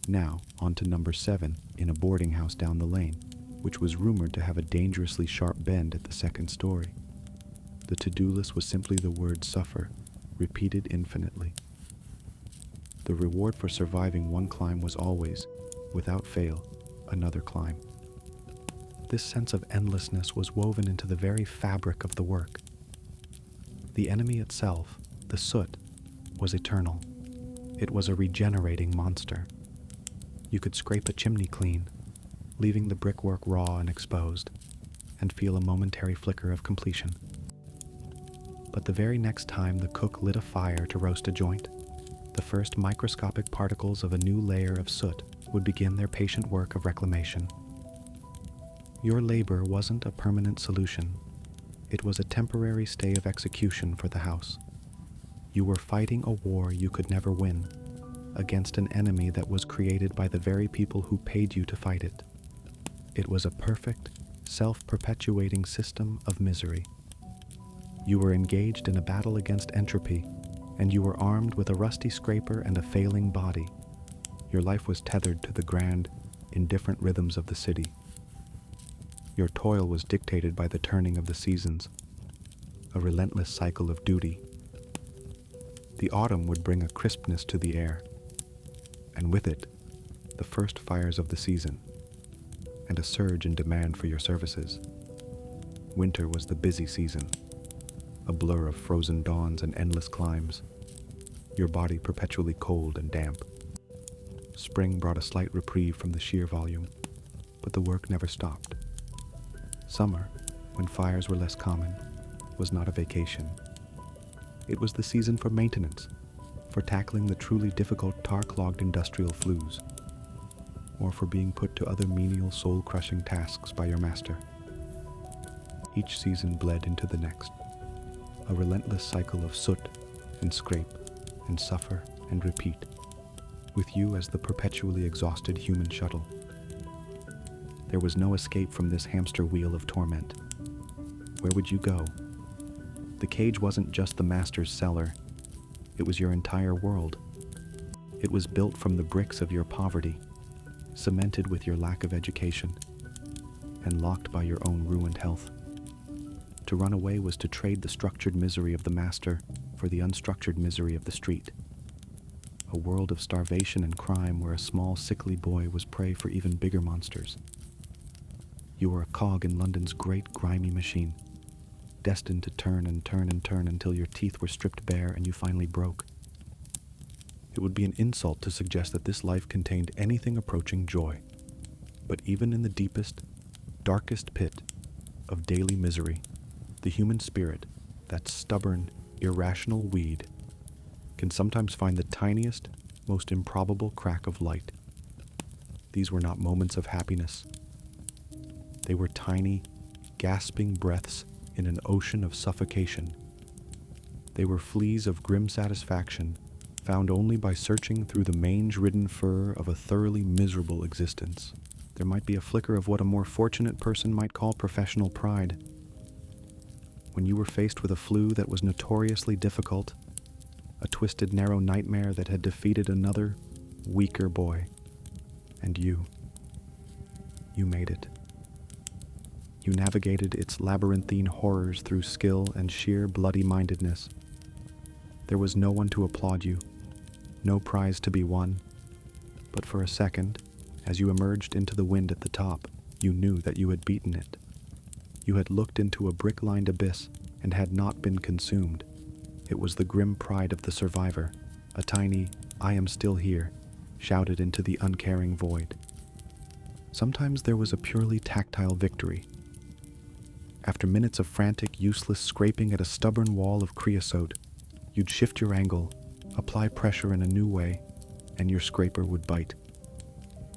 Now, on to number 7, in a boarding house down the lane. which was rumored to have a dangerously sharp bend at the second story. The to-do list was simply the word suffer, repeated infinitely. The reward for surviving one climb was always, without fail, another climb. This sense of endlessness was woven into the very fabric of the work. The enemy itself, the soot, was eternal. It was a regenerating monster. You could scrape a chimney clean, leaving the brickwork raw and exposed, and feel a momentary flicker of completion. But the very next time the cook lit a fire to roast a joint, the first microscopic particles of a new layer of soot would begin their patient work of reclamation. Your labor wasn't a permanent solution. It was a temporary stay of execution for the house. You were fighting a war you could never win, against an enemy that was created by the very people who paid you to fight it. It was a perfect, self-perpetuating system of misery. You were engaged in a battle against entropy, and you were armed with a rusty scraper and a failing body. Your life was tethered to the grand, indifferent rhythms of the city. Your toil was dictated by the turning of the seasons, a relentless cycle of duty. The autumn would bring a crispness to the air, and with it, the first fires of the season, and a surge in demand for your services. Winter was the busy season, a blur of frozen dawns and endless climbs, your body perpetually cold and damp. Spring brought a slight reprieve from the sheer volume, but the work never stopped. Summer, when fires were less common, was not a vacation. It was the season for maintenance, for tackling the truly difficult tar-clogged industrial flues, or for being put to other menial soul-crushing tasks by your master. Each season bled into the next, a relentless cycle of soot and scrape and suffer and repeat, with you as the perpetually exhausted human shuttle. There was no escape from this hamster wheel of torment. Where would you go? The cage wasn't just the master's cellar. It was your entire world. It was built from the bricks of your poverty, cemented with your lack of education, and locked by your own ruined health. To run away was to trade the structured misery of the master for the unstructured misery of the street. A world of starvation and crime where a small, sickly boy was prey for even bigger monsters. You were a cog in London's great, grimy machine, destined to turn and turn and turn until your teeth were stripped bare and you finally broke. It would be an insult to suggest that this life contained anything approaching joy. But even in the deepest, darkest pit of daily misery, the human spirit, that stubborn, irrational weed, can sometimes find the tiniest, most improbable crack of light. These were not moments of happiness. They were tiny, gasping breaths in an ocean of suffocation. They were fleas of grim satisfaction, found only by searching through the mange-ridden fur of a thoroughly miserable existence. There might be a flicker of what a more fortunate person might call professional pride. When you were faced with a flu that was notoriously difficult, a twisted, narrow nightmare that had defeated another, weaker boy, and you made it. You navigated its labyrinthine horrors through skill and sheer bloody-mindedness. There was no one to applaud you, no prize to be won, but for a second, as you emerged into the wind at the top, you knew that you had beaten it. You had looked into a brick-lined abyss and had not been consumed. It was the grim pride of the survivor, a tiny, "I am still here," shouted into the uncaring void. Sometimes there was a purely tactile victory. After minutes of frantic, useless scraping at a stubborn wall of creosote, you'd shift your angle, apply pressure in a new way, and your scraper would bite.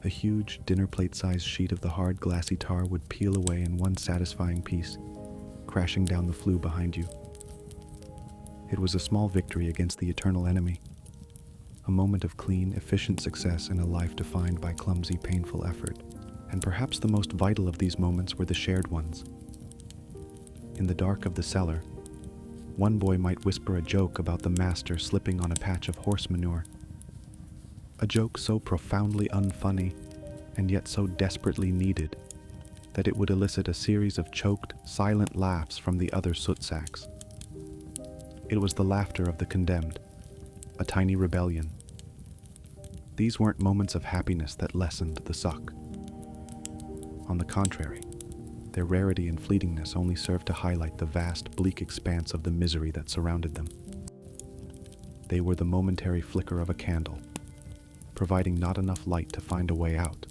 A huge, dinner plate-sized sheet of the hard, glassy tar would peel away in one satisfying piece, crashing down the flue behind you. It was a small victory against the eternal enemy, a moment of clean, efficient success in a life defined by clumsy, painful effort. And perhaps the most vital of these moments were the shared ones. In the dark of the cellar, one boy might whisper a joke about the master slipping on a patch of horse manure. A joke so profoundly unfunny, and yet so desperately needed. that it would elicit a series of choked, silent laughs from the other soot sacks. It was the laughter of the condemned, a tiny rebellion. These weren't moments of happiness that lessened the suck. On the contrary, their rarity and fleetingness only served to highlight the vast, bleak expanse of the misery that surrounded them. They were the momentary flicker of a candle, providing not enough light to find a way out,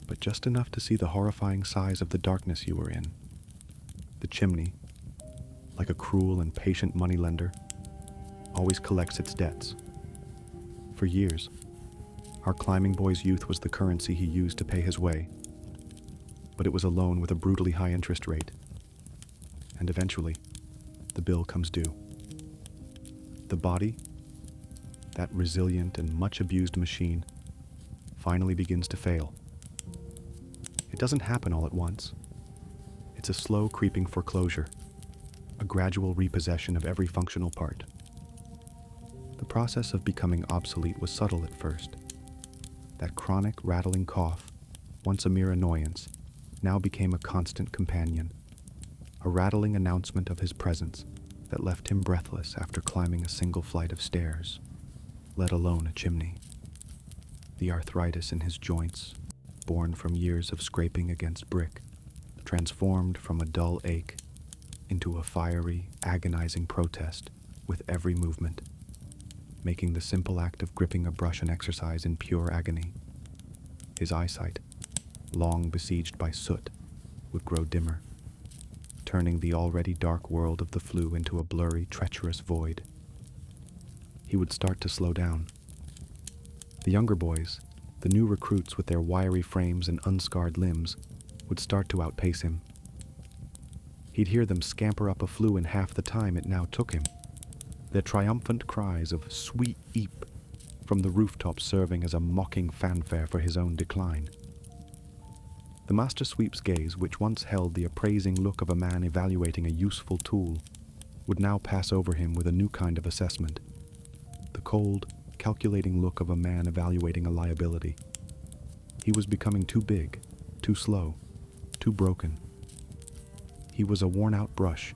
but just enough to see the horrifying size of the darkness you were in. The chimney, like a cruel and patient moneylender, always collects its debts. For years, our climbing boy's youth was the currency he used to pay his way, but it was a loan with a brutally high interest rate, and eventually, the bill comes due. The body, that resilient and much abused machine, finally begins to fail. It doesn't happen all at once. It's a slow creeping foreclosure, a gradual repossession of every functional part. The process of becoming obsolete was subtle at first. That chronic rattling cough, once a mere annoyance, now became a constant companion, a rattling announcement of his presence that left him breathless after climbing a single flight of stairs, let alone a chimney. The arthritis in his joints, born from years of scraping against brick, transformed from a dull ache into a fiery, agonizing protest with every movement, making the simple act of gripping a brush an exercise in pure agony. His eyesight, long besieged by soot, would grow dimmer, turning the already dark world of the flue into a blurry, treacherous void. He would start to slow down. The younger boys, the new recruits with their wiry frames and unscarred limbs, would start to outpace him. He'd hear them scamper up a flue in half the time it now took him, their triumphant cries of "sweet eep" from the rooftop serving as a mocking fanfare for his own decline. The master sweep's gaze, which once held the appraising look of a man evaluating a useful tool, would now pass over him with a new kind of assessment, the cold, calculating look of a man evaluating a liability. He was becoming too big, too slow, too broken. He was a worn-out brush,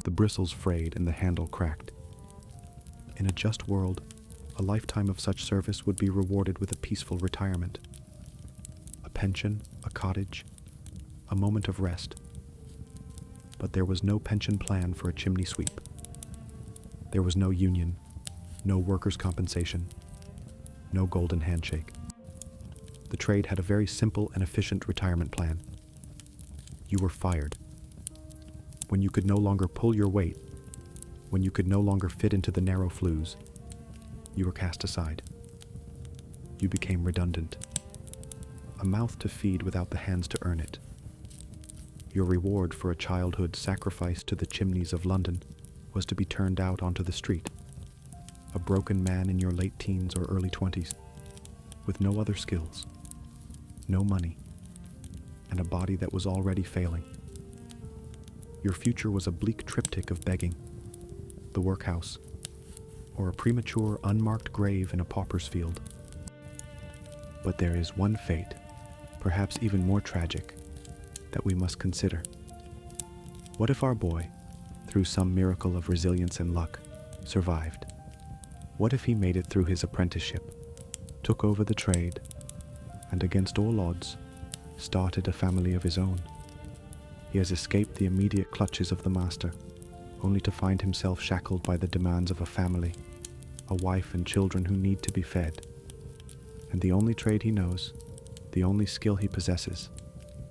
the bristles frayed and the handle cracked. In a just world, a lifetime of such service would be rewarded with a peaceful retirement. A pension, a cottage, a moment of rest. But there was no pension plan for a chimney sweep. There was no union, no workers' compensation, no golden handshake. The trade had a very simple and efficient retirement plan. You were fired. When you could no longer pull your weight, when you could no longer fit into the narrow flues, you were cast aside. You became redundant. A mouth to feed without the hands to earn it. Your reward for a childhood sacrificed to the chimneys of London was to be turned out onto the street, a broken man in your late teens or early 20s, with no other skills, no money, and a body that was already failing. Your future was a bleak triptych of begging, the workhouse, or a premature, unmarked grave in a pauper's field. But there is one fate, perhaps even more tragic, that we must consider. What if our boy, through some miracle of resilience and luck, survived? What if he made it through his apprenticeship, took over the trade, and against all odds, started a family of his own? He has escaped the immediate clutches of the master, only to find himself shackled by the demands of a family, a wife and children who need to be fed. And the only trade he knows, the only skill he possesses,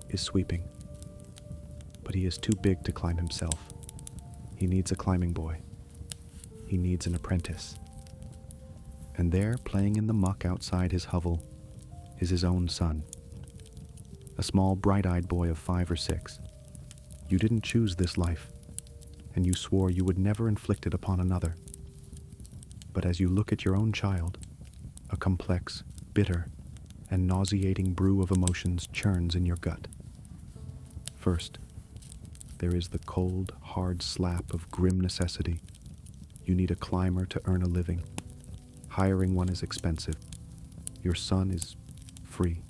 is sweeping. But he is too big to climb himself. He needs a climbing boy. He needs an apprentice. And there, playing in the muck outside his hovel, is his own son. A small, bright-eyed boy of 5 or 6. You didn't choose this life, and you swore you would never inflict it upon another. But as you look at your own child, a complex, bitter, and nauseating brew of emotions churns in your gut. First, there is the cold, hard slap of grim necessity. You need a climber to earn a living. Hiring one is expensive. Your son is free.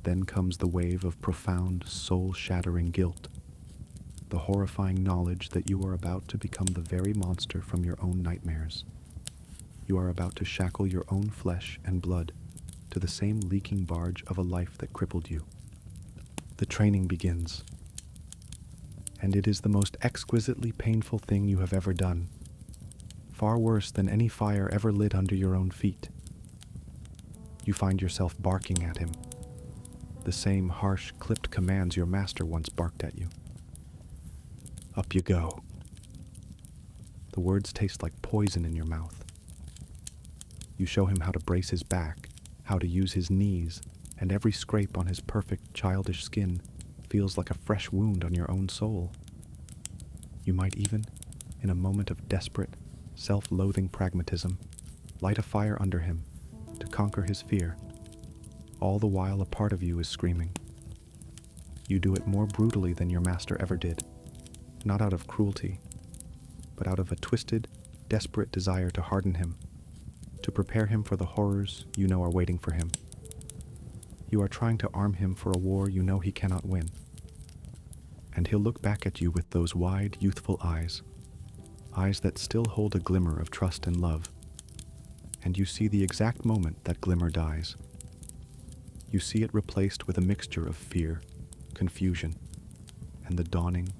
Then comes the wave of profound, soul-shattering guilt, the horrifying knowledge that you are about to become the very monster from your own nightmares. You are about to shackle your own flesh and blood to the same leaking barge of a life that crippled you. The training begins, and it is the most exquisitely painful thing you have ever done, far worse than any fire ever lit under your own feet. You find yourself barking at him, the same harsh, clipped commands your master once barked at you. Up you go. The words taste like poison in your mouth. You show him how to brace his back, how to use his knees, and every scrape on his perfect, childish skin feels like a fresh wound on your own soul. You might even, in a moment of desperate, self-loathing pragmatism, light a fire under him to conquer his fear, all the while a part of you is screaming. You do it more brutally than your master ever did, not out of cruelty, but out of a twisted, desperate desire to harden him, to prepare him for the horrors you know are waiting for him. You are trying to arm him for a war you know he cannot win. And he'll look back at you with those wide, youthful eyes that still hold a glimmer of trust and love. And you see the exact moment that glimmer dies. You see it replaced with a mixture of fear, confusion, and the dawning,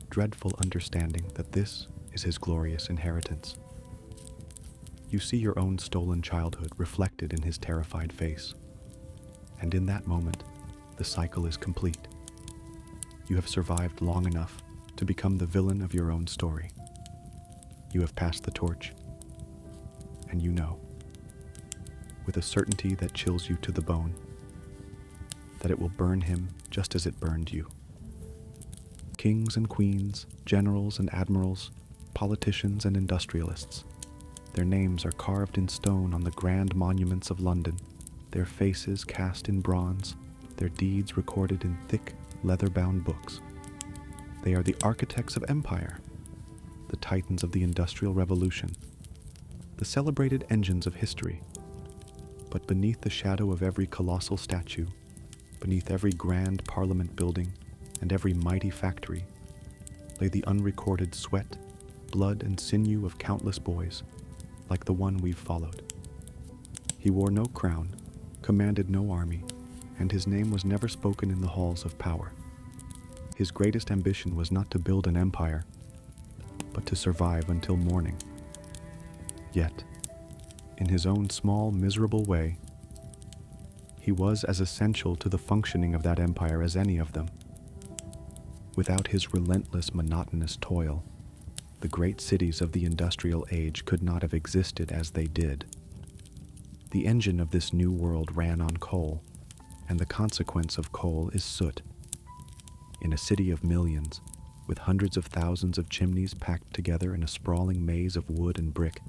dreadful understanding that this is his glorious inheritance. You see your own stolen childhood reflected in his terrified face. And in that moment, the cycle is complete. You have survived long enough to become the villain of your own story. You have passed the torch, and you know, with a certainty that chills you to the bone, that it will burn him just as it burned you. Kings and queens, generals and admirals, politicians and industrialists, their names are carved in stone on the grand monuments of London, their faces cast in bronze, their deeds recorded in thick, leather-bound books. They are the architects of empire, the titans of the Industrial Revolution, the celebrated engines of history. But beneath the shadow of every colossal statue, beneath every grand parliament building and every mighty factory, lay the unrecorded sweat, blood, and sinew of countless boys, like the one we've followed. He wore no crown, commanded no army, and his name was never spoken in the halls of power. His greatest ambition was not to build an empire, but to survive until morning. Yet, in his own small, miserable way, he was as essential to the functioning of that empire as any of them. Without his relentless, monotonous toil, the great cities of the industrial age could not have existed as they did. The engine of this new world ran on coal, and the consequence of coal is soot. In a city of millions, with hundreds of thousands of chimneys packed together in a sprawling maze of wood and brick,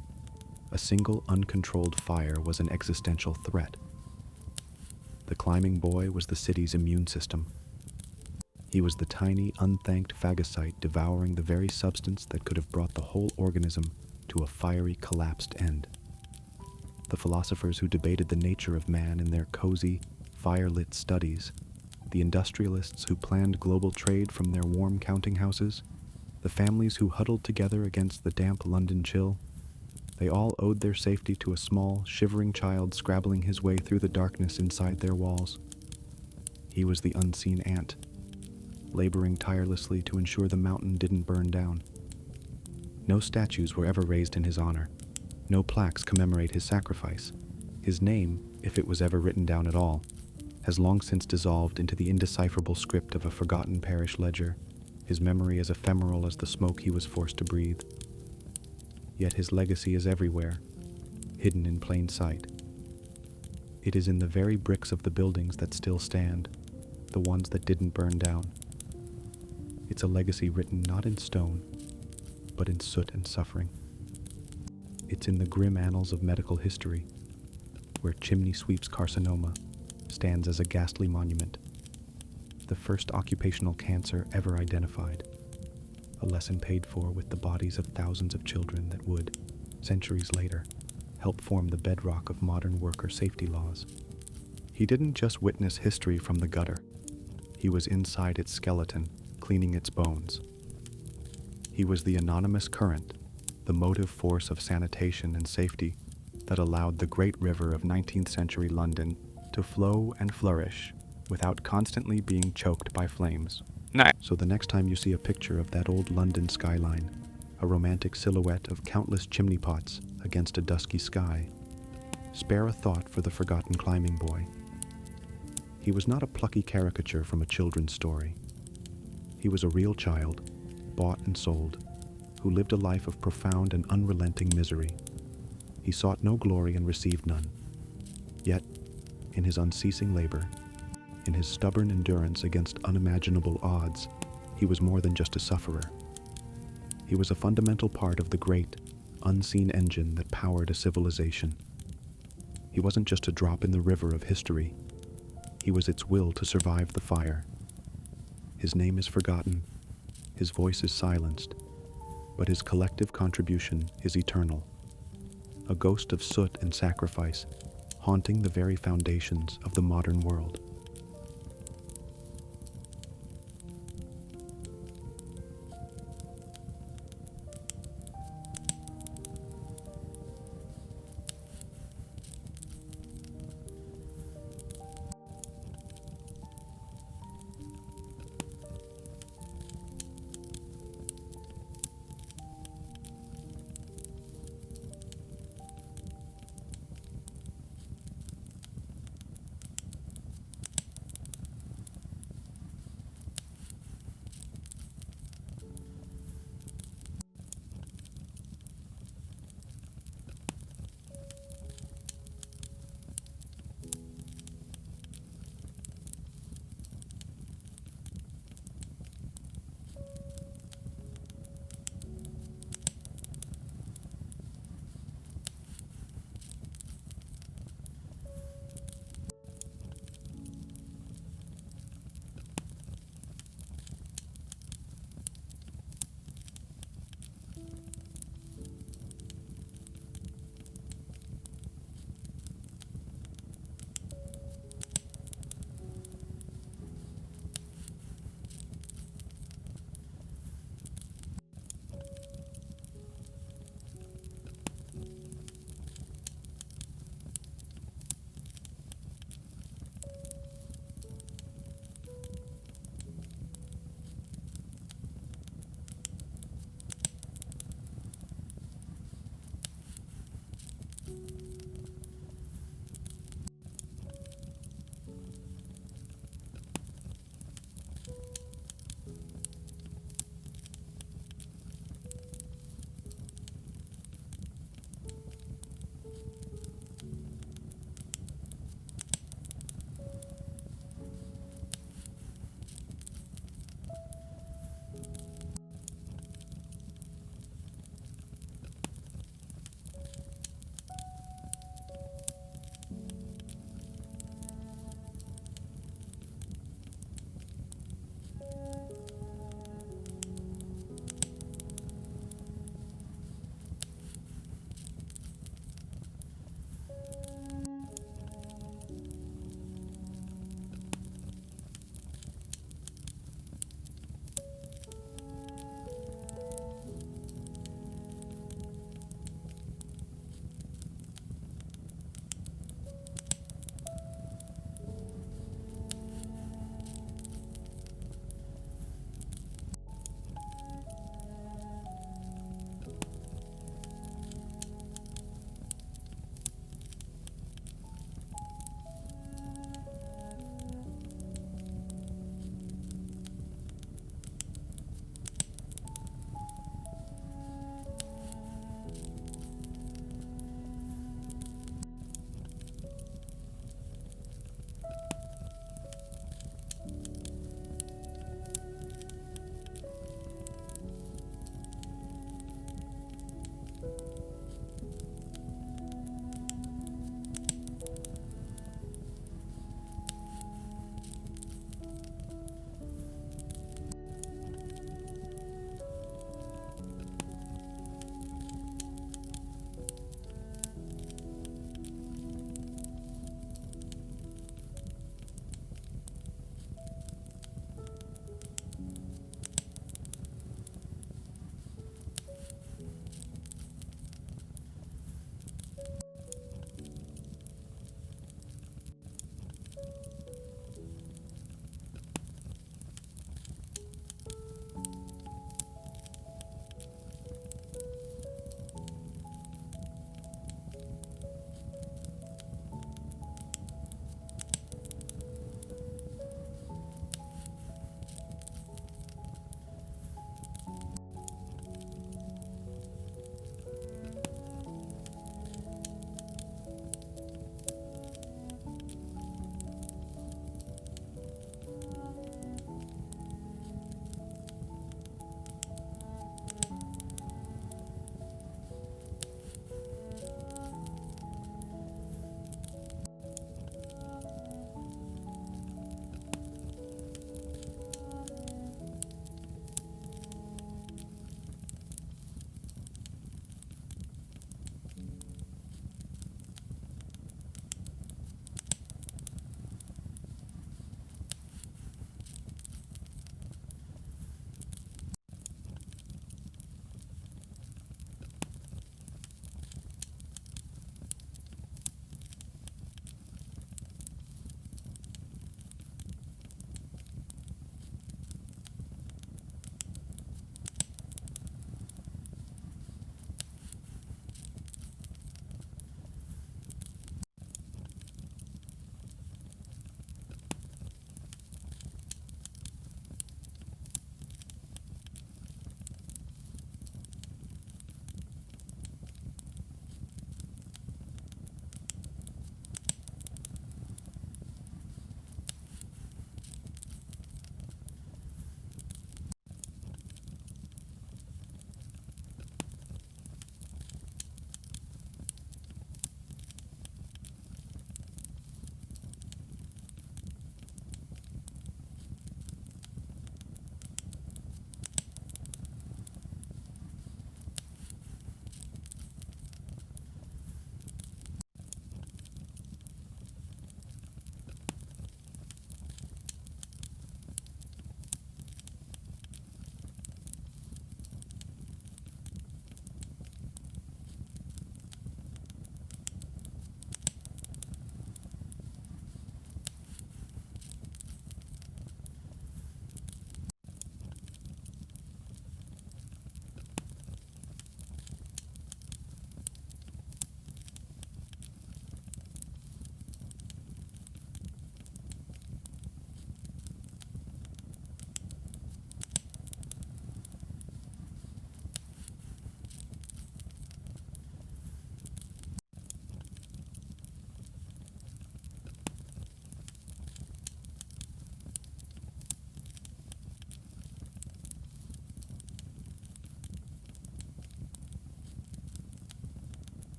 a single uncontrolled fire was an existential threat. The climbing boy was the city's immune system. He was the tiny, unthanked phagocyte devouring the very substance that could have brought the whole organism to a fiery, collapsed end. The philosophers who debated the nature of man in their cozy, fire-lit studies, the industrialists who planned global trade from their warm counting houses, the families who huddled together against the damp London chill, they all owed their safety to a small, shivering child scrabbling his way through the darkness inside their walls. He was the unseen ant, laboring tirelessly to ensure the mountain didn't burn down. No statues were ever raised in his honor. No plaques commemorate his sacrifice. His name, if it was ever written down at all, has long since dissolved into the indecipherable script of a forgotten parish ledger, his memory as ephemeral as the smoke he was forced to breathe. Yet his legacy is everywhere, hidden in plain sight. It is in the very bricks of the buildings that still stand, the ones that didn't burn down. It's a legacy written not in stone, but in soot and suffering. It's in the grim annals of medical history, where chimney sweep's carcinoma stands as a ghastly monument, the first occupational cancer ever identified, a lesson paid for with the bodies of thousands of children that would, centuries later, help form the bedrock of modern worker safety laws. He didn't just witness history from the gutter. He was inside its skeleton, cleaning its bones. He was the anonymous current, the motive force of sanitation and safety that allowed the great river of 19th century London to flow and flourish without constantly being choked by flames. Nice. So the next time you see a picture of that old London skyline, a romantic silhouette of countless chimney pots against a dusky sky, spare a thought for the forgotten climbing boy. He was not a plucky caricature from a children's story. He was a real child, bought and sold, who lived a life of profound and unrelenting misery. He sought no glory and received none. Yet, in his unceasing labor, in his stubborn endurance against unimaginable odds, he was more than just a sufferer. He was a fundamental part of the great, unseen engine that powered a civilization. He wasn't just a drop in the river of history. He was its will to survive the fire. His name is forgotten, his voice is silenced, but his collective contribution is eternal. A ghost of soot and sacrifice, haunting the very foundations of the modern world.